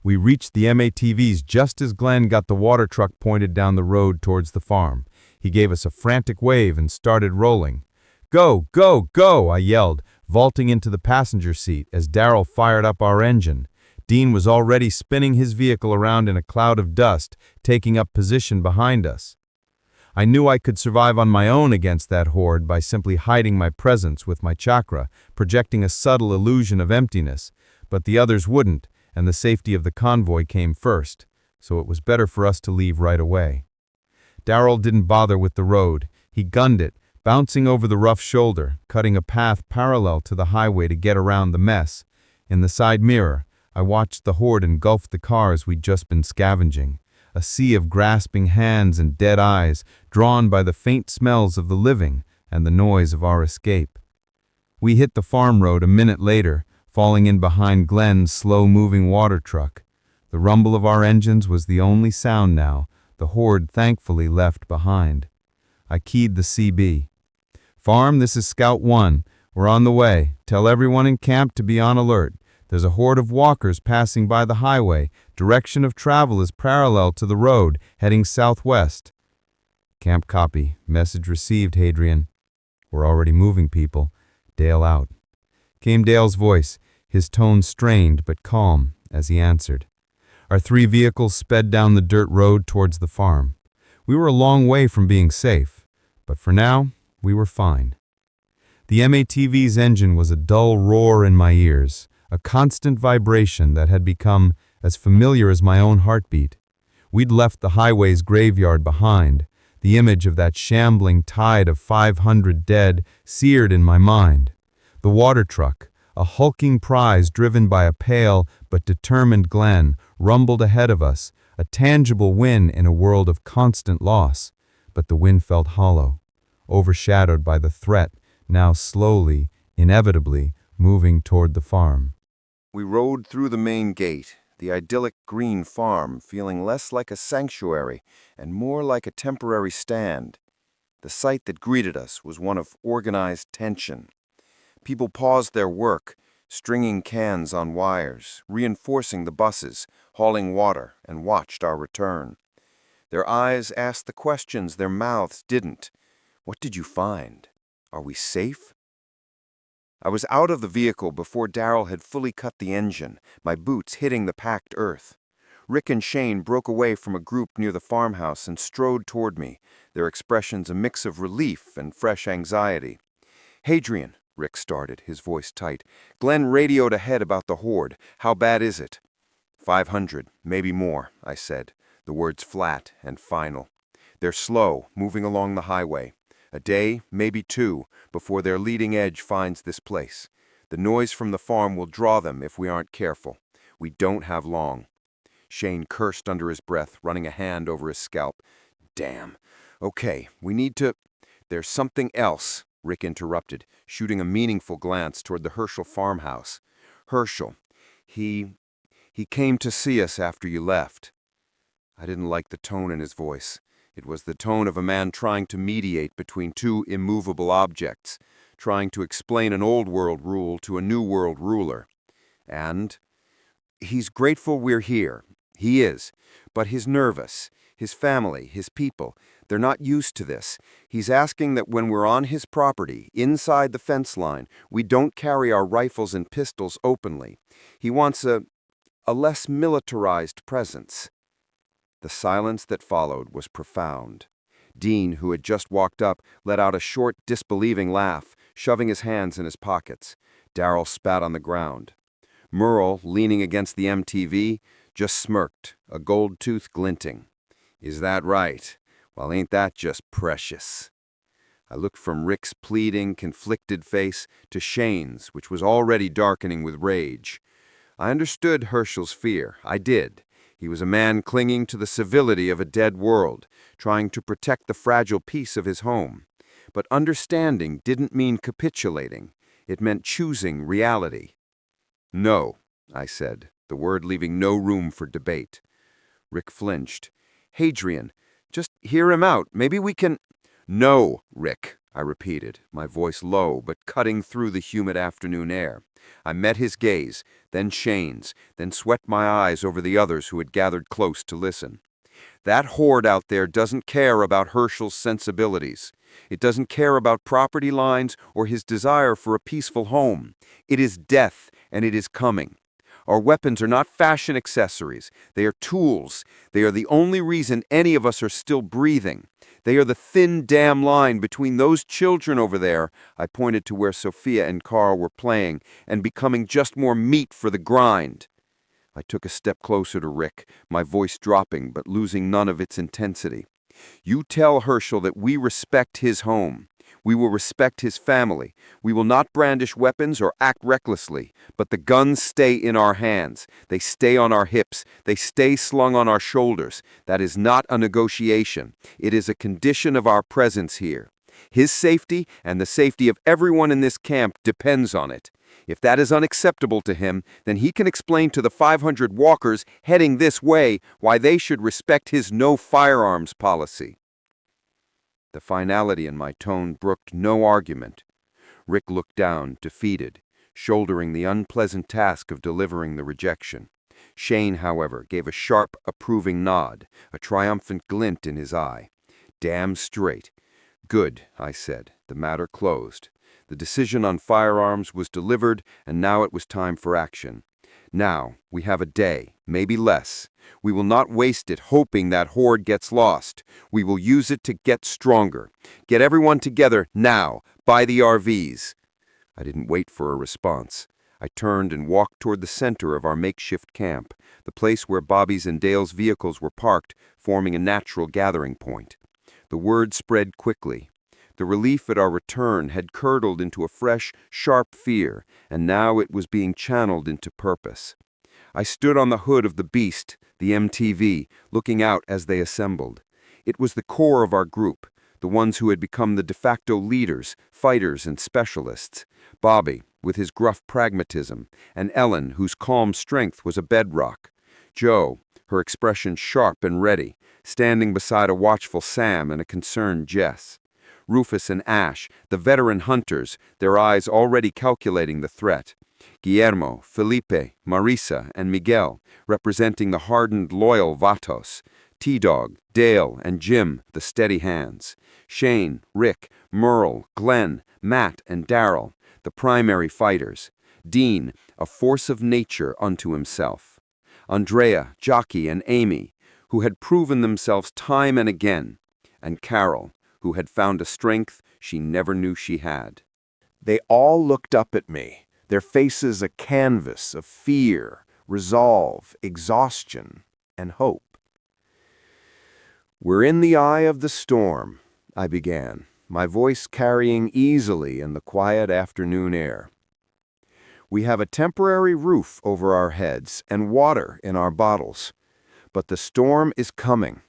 We reached the MATVs just as Glenn got the water truck pointed down the road towards the farm. He gave us a frantic wave and started rolling. "Go, go, go!" I yelled, vaulting into the passenger seat as Darrell fired up our engine. Dean was already spinning his vehicle around in a cloud of dust, taking up position behind us. I knew I could survive on my own against that horde by simply hiding my presence with my chakra, projecting a subtle illusion of emptiness, but the others wouldn't, and the safety of the convoy came first, so it was better for us to leave right away. Darrell didn't bother with the road. He gunned it, bouncing over the rough shoulder, cutting a path parallel to the highway to get around the mess. In the side mirror, I watched the horde engulf the cars we'd just been scavenging, a sea of grasping hands and dead eyes, drawn by the faint smells of the living and the noise of our escape. We hit the farm road a minute later, falling in behind Glenn's slow-moving water truck. The rumble of our engines was the only sound now, the horde thankfully left behind. I keyed the CB. "Farm, this is Scout 1. We're on the way. Tell everyone in camp to be on alert. There's a horde of walkers passing by the highway. Direction of travel is parallel to the road, heading southwest. Camp copy. Message received, Hadrian. We're already moving, people. Dale out. Came Dale's voice, his tone strained but calm as he answered. Our 3 vehicles sped down the dirt road towards the farm. We were a long way from being safe, but for now, we were fine. The MATV's engine was a dull roar in my ears, a constant vibration that had become as familiar as my own heartbeat. We'd left the highway's graveyard behind, the image of that shambling tide of 500 dead seared in my mind. The water truck, a hulking prize driven by a pale but determined Glenn, rumbled ahead of us, a tangible win in a world of constant loss. But the win felt hollow, overshadowed by the threat, now slowly, inevitably, moving toward the farm. We rode through the main gate, the idyllic Greene farm, feeling less like a sanctuary and more like a temporary stand. The sight that greeted us was one of organized tension. People paused their work, stringing cans on wires, reinforcing the buses, hauling water, and watched our return. Their eyes asked the questions their mouths didn't. What did you find? Are we safe? I was out of the vehicle before Daryl had fully cut the engine, my boots hitting the packed earth. Rick and Shane broke away from a group near the farmhouse and strode toward me, their expressions a mix of relief and fresh anxiety. "Hadrian," Rick started, his voice tight. "Glenn radioed ahead about the Horde. How bad is it?" 500, maybe more, I said, the words flat and final. "They're slow, moving along the highway. A day, maybe 2, before their leading edge finds this place. The noise from the farm will draw them if we aren't careful. We don't have long." Shane cursed under his breath, running a hand over his scalp. "Damn. Okay, we need to—" "There's something else," Rick interrupted, shooting a meaningful glance toward the Hershel farmhouse. "Hershel. He came to see us after you left." I didn't like the tone in his voice. It was the tone of a man trying to mediate between 2 immovable objects, trying to explain an old-world rule to a new-world ruler. And he's grateful we're here. He is. But he's nervous. His family, his people, they're not used to this. He's asking that when we're on his property, inside the fence line, we don't carry our rifles and pistols openly. He wants a less militarized presence. The silence that followed was profound. Dean, who had just walked up, let out a short, disbelieving laugh, shoving his hands in his pockets. Daryl spat on the ground. Merle, leaning against the MTV, just smirked, a gold tooth glinting. "Is that right? Well, ain't that just precious?" I looked from Rick's pleading, conflicted face to Shane's, which was already darkening with rage. I understood Hershel's fear. I did. He was a man clinging to the civility of a dead world, trying to protect the fragile peace of his home. But understanding didn't mean capitulating. It meant choosing reality. "No," I said, the word leaving no room for debate. Rick flinched. "Hadrian, just hear him out. Maybe we can—" "No, Rick," I repeated, my voice low but cutting through the humid afternoon air. I met his gaze, then Shane's, then swept my eyes over the others who had gathered close to listen. "That horde out there doesn't care about Hershel's sensibilities. It doesn't care about property lines or his desire for a peaceful home. It is death, and it is coming. Our weapons are not fashion accessories. They are tools. They are the only reason any of us are still breathing. They are the thin damn line between those children over there," I pointed to where Sophia and Carl were playing, "and becoming just more meat for the grind." I took a step closer to Rick, my voice dropping but losing none of its intensity. "You tell Hershel that we respect his home. We will respect his family. We will not brandish weapons or act recklessly, but the guns stay in our hands. They stay on our hips. They stay slung on our shoulders. That is not a negotiation. It is a condition of our presence here. His safety and the safety of everyone in this camp depends on it. If that is unacceptable to him, then he can explain to the 500 walkers heading this way why they should respect his no firearms policy." The finality in my tone brooked no argument. Rick looked down, defeated. shouldering the unpleasant task of delivering the rejection. Shane, however, gave a sharp, approving nod, a triumphant glint in his eye. "Damn straight." "Good," I said. The matter closed. The decision on firearms was delivered, and now it was time for action. Now, we have a day, maybe less. We will not waste it hoping that Horde gets lost. We will use it to get stronger. Get everyone together now, by the RVs. I didn't wait for a response. I turned and walked toward the center of our makeshift camp, the place where Bobby's and Dale's vehicles were parked, forming a natural gathering point. The word spread quickly. The relief at our return had curdled into a fresh, sharp fear, and now it was being channeled into purpose. I stood on the hood of the Beast, the MTV, looking out as they assembled. It was the core of our group, the ones who had become the de facto leaders, fighters, and specialists. Bobby, with his gruff pragmatism, and Ellen, whose calm strength was a bedrock. Joe, her expression sharp and ready, standing beside a watchful Sam and a concerned Jess. Rufus and Ash, the veteran hunters, their eyes already calculating the threat. Guillermo, Felipe, Marisa, and Miguel, representing the hardened, loyal Vatos. T-Dog, Dale, and Jim, the steady hands. Shane, Rick, Merle, Glenn, Matt, and Daryl, the primary fighters. Dean, a force of nature unto himself. Andrea, Jockey, and Amy, who had proven themselves time and again. And Carol, who had found a strength she never knew she had. They all looked up at me, their faces a canvas of fear, resolve, exhaustion, and hope. "We're in the eye of the storm," I began, my voice carrying easily in the quiet afternoon air. "We have a temporary roof over our heads and water in our bottles, but the storm is coming.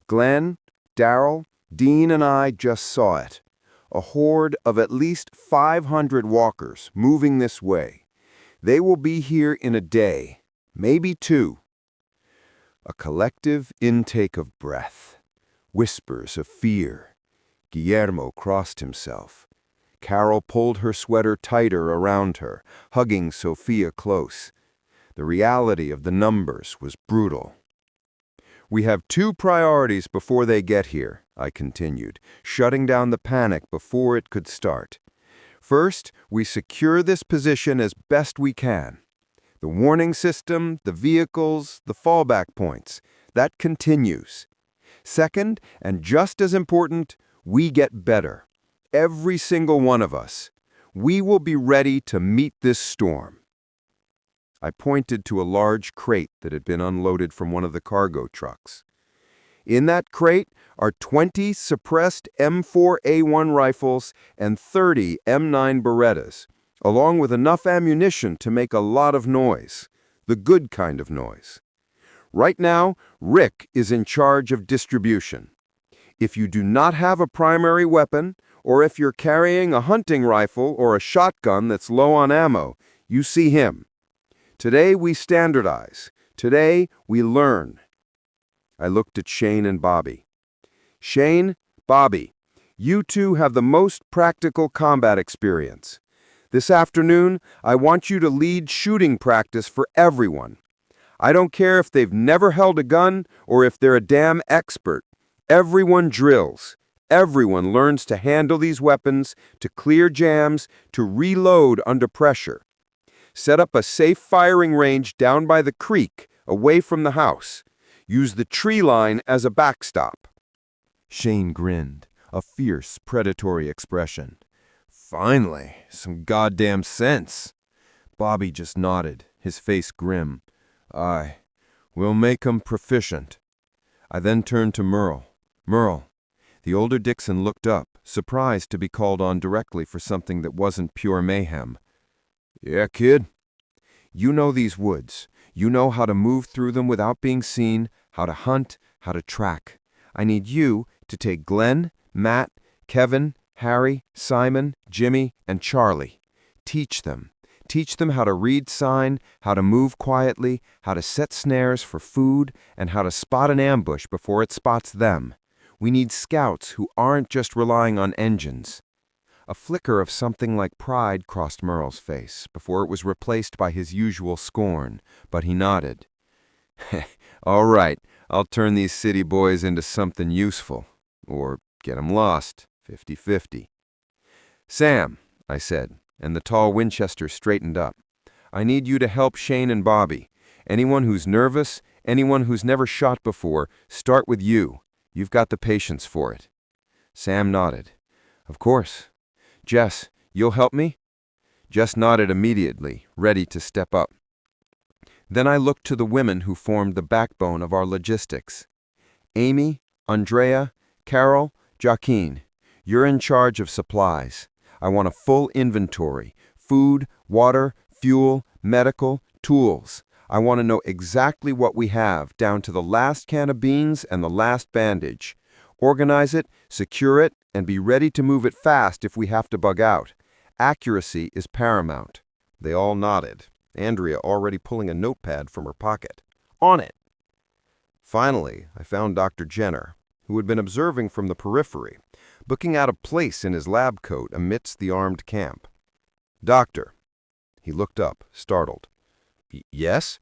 Glenn, Daryl, Dean and I just saw it. A horde of at least 500 walkers moving this way. They will be here in a day, maybe 2. A collective intake of breath. Whispers of fear. Guillermo crossed himself. Carol pulled her sweater tighter around her, hugging Sophia close. The reality of the numbers was brutal. "We have 2 priorities before they get here," I continued, shutting down the panic before it could start. "First, we secure this position as best we can. The warning system, the vehicles, the fallback points, that continues. Second, and just as important, we get better. Every single one of us. We will be ready to meet this storm." I pointed to a large crate that had been unloaded from one of the cargo trucks. "In that crate are 20 suppressed M4A1 rifles and 30 M9 Berettas, along with enough ammunition to make a lot of noise, the good kind of noise. Right now, Rick is in charge of distribution. If you do not have a primary weapon, or if you're carrying a hunting rifle or a shotgun that's low on ammo, you see him. Today we standardize. Today we learn." I looked at Shane and Bobby. "Shane, Bobby, you 2 have the most practical combat experience. This afternoon, I want you to lead shooting practice for everyone. I don't care if they've never held a gun or if they're a damn expert. Everyone drills. Everyone learns to handle these weapons, to clear jams, to reload under pressure. Set up a safe firing range down by the creek, away from the house. Use the tree line as a backstop." Shane grinned, a fierce, predatory expression. "Finally, some goddamn sense." Bobby just nodded, his face grim. "Aye, we'll make 'em proficient." I then turned to Merle. "Merle." The older Dixon looked up, surprised to be called on directly for something that wasn't pure mayhem. "Yeah, kid?" "You know these woods. You know how to move through them without being seen, how to hunt, how to track. I need you to take Glenn, Matt, Kevin, Harry, Simon, Jimmy, and Charlie. Teach them. Teach them how to read sign, how to move quietly, how to set snares for food, and how to spot an ambush before it spots them. We need scouts who aren't just relying on engines." A flicker of something like pride crossed Merle's face before it was replaced by his usual scorn, but he nodded. All right, I'll turn these city boys into something useful. Or get 'em lost, 50-50. Sam, I said, and the tall Winchester straightened up. I need you to help Shane and Bobby. Anyone who's nervous, anyone who's never shot before, start with you. You've got the patience for it. Sam nodded. Of course. Jess, you'll help me? Jess nodded immediately, ready to step up. Then I looked to the women who formed the backbone of our logistics. Amy, Andrea, Carol, Joaquin, you're in charge of supplies. I want a full inventory: food, water, fuel, medical, tools. I want to know exactly what we have, down to the last can of beans and the last bandage. Organize it, secure it, and be ready to move it fast if we have to bug out. Accuracy is paramount. They all nodded, Andrea already pulling a notepad from her pocket. On it! Finally, I found Dr. Jenner, who had been observing from the periphery, booking out a place in his lab coat amidst the armed camp. Doctor. He looked up, startled. Yes?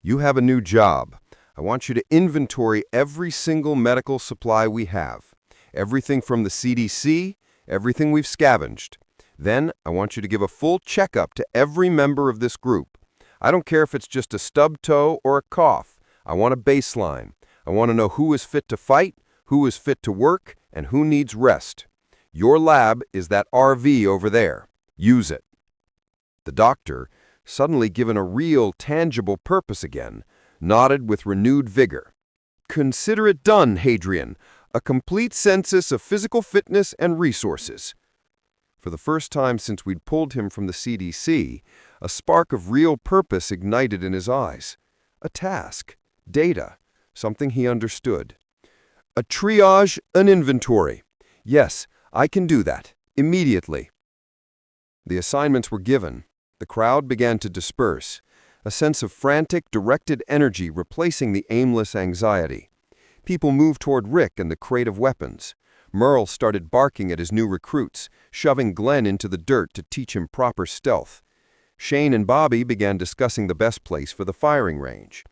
You have a new job. I want you to inventory every single medical supply we have. Everything from the CDC, everything we've scavenged. Then, I want you to give a full checkup to every member of this group. I don't care if it's just a stub toe or a cough. I want a baseline. I want to know who is fit to fight, who is fit to work, and who needs rest. Your lab is that RV over there. Use it. The doctor, suddenly given a real, tangible purpose again, nodded with renewed vigor. Consider it done, Hadrian. A complete census of physical fitness and resources. For the first time since we'd pulled him from the CDC, a spark of real purpose ignited in his eyes. A task, data, something he understood. A triage, an inventory. Yes, I can do that, immediately. The assignments were given. The crowd began to disperse, a sense of frantic, directed energy replacing the aimless anxiety. People moved toward Rick and the crate of weapons. Merle started barking at his new recruits, shoving Glenn into the dirt to teach him proper stealth. Shane and Bobby began discussing the best place for the firing range.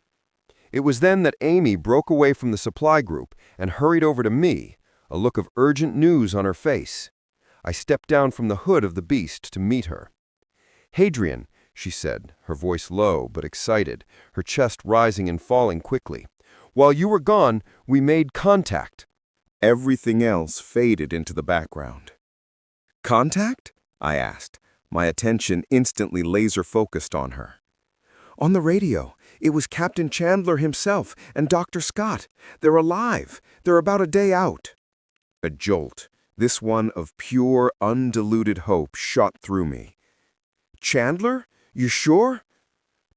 It was then that Amy broke away from the supply group and hurried over to me, a look of urgent news on her face. I stepped down from the hood of the beast to meet her. Hadrian, she said, her voice low but excited, her chest rising and falling quickly. While you were gone, we made contact. Everything else faded into the background. Contact? I asked, my attention instantly laser-focused on her. On the radio, it was Captain Chandler himself and Dr. Scott. They're alive. They're about a day out. A jolt, this one of pure, undiluted hope, shot through me. Chandler? You sure?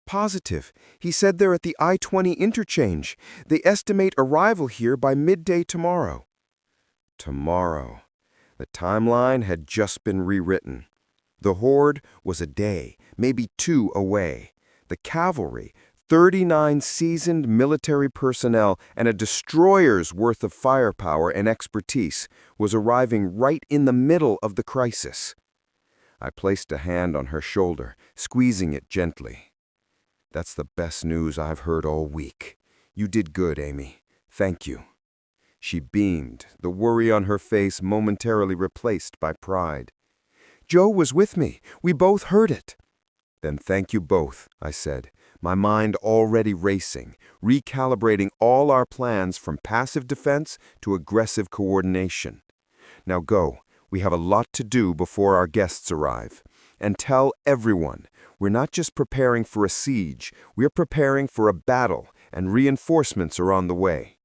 Positive. He said they're at the I-20 interchange. They estimate arrival here by midday tomorrow. Tomorrow. The timeline had just been rewritten. The Horde was a day, maybe two away. The cavalry, 39 seasoned military personnel and a destroyer's worth of firepower and expertise, was arriving right in the middle of the crisis. I placed a hand on her shoulder, squeezing it gently. That's the best news I've heard all week. You did good, Amy. Thank you. She beamed, the worry on her face momentarily replaced by pride. Joe was with me. We both heard it. Then thank you both, I said, my mind already racing, recalibrating all our plans from passive defense to aggressive coordination. Now go. We have a lot to do before our guests arrive. And tell everyone, we're not just preparing for a siege, we're preparing for a battle, and reinforcements are on the way.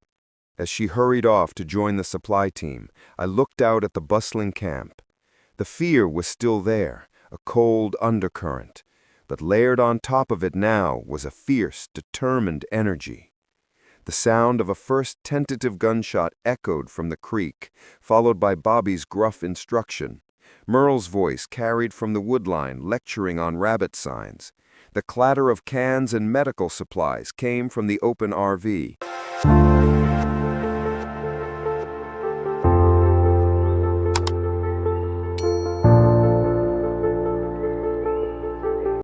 As she hurried off to join the supply team, I looked out at the bustling camp. The fear was still there, a cold undercurrent, but layered on top of it now was a fierce, determined energy. The sound of a first tentative gunshot echoed from the creek, followed by Bobby's gruff instruction. Merle's voice carried from the woodline, lecturing on rabbit signs. The clatter of cans and medical supplies came from the open RV.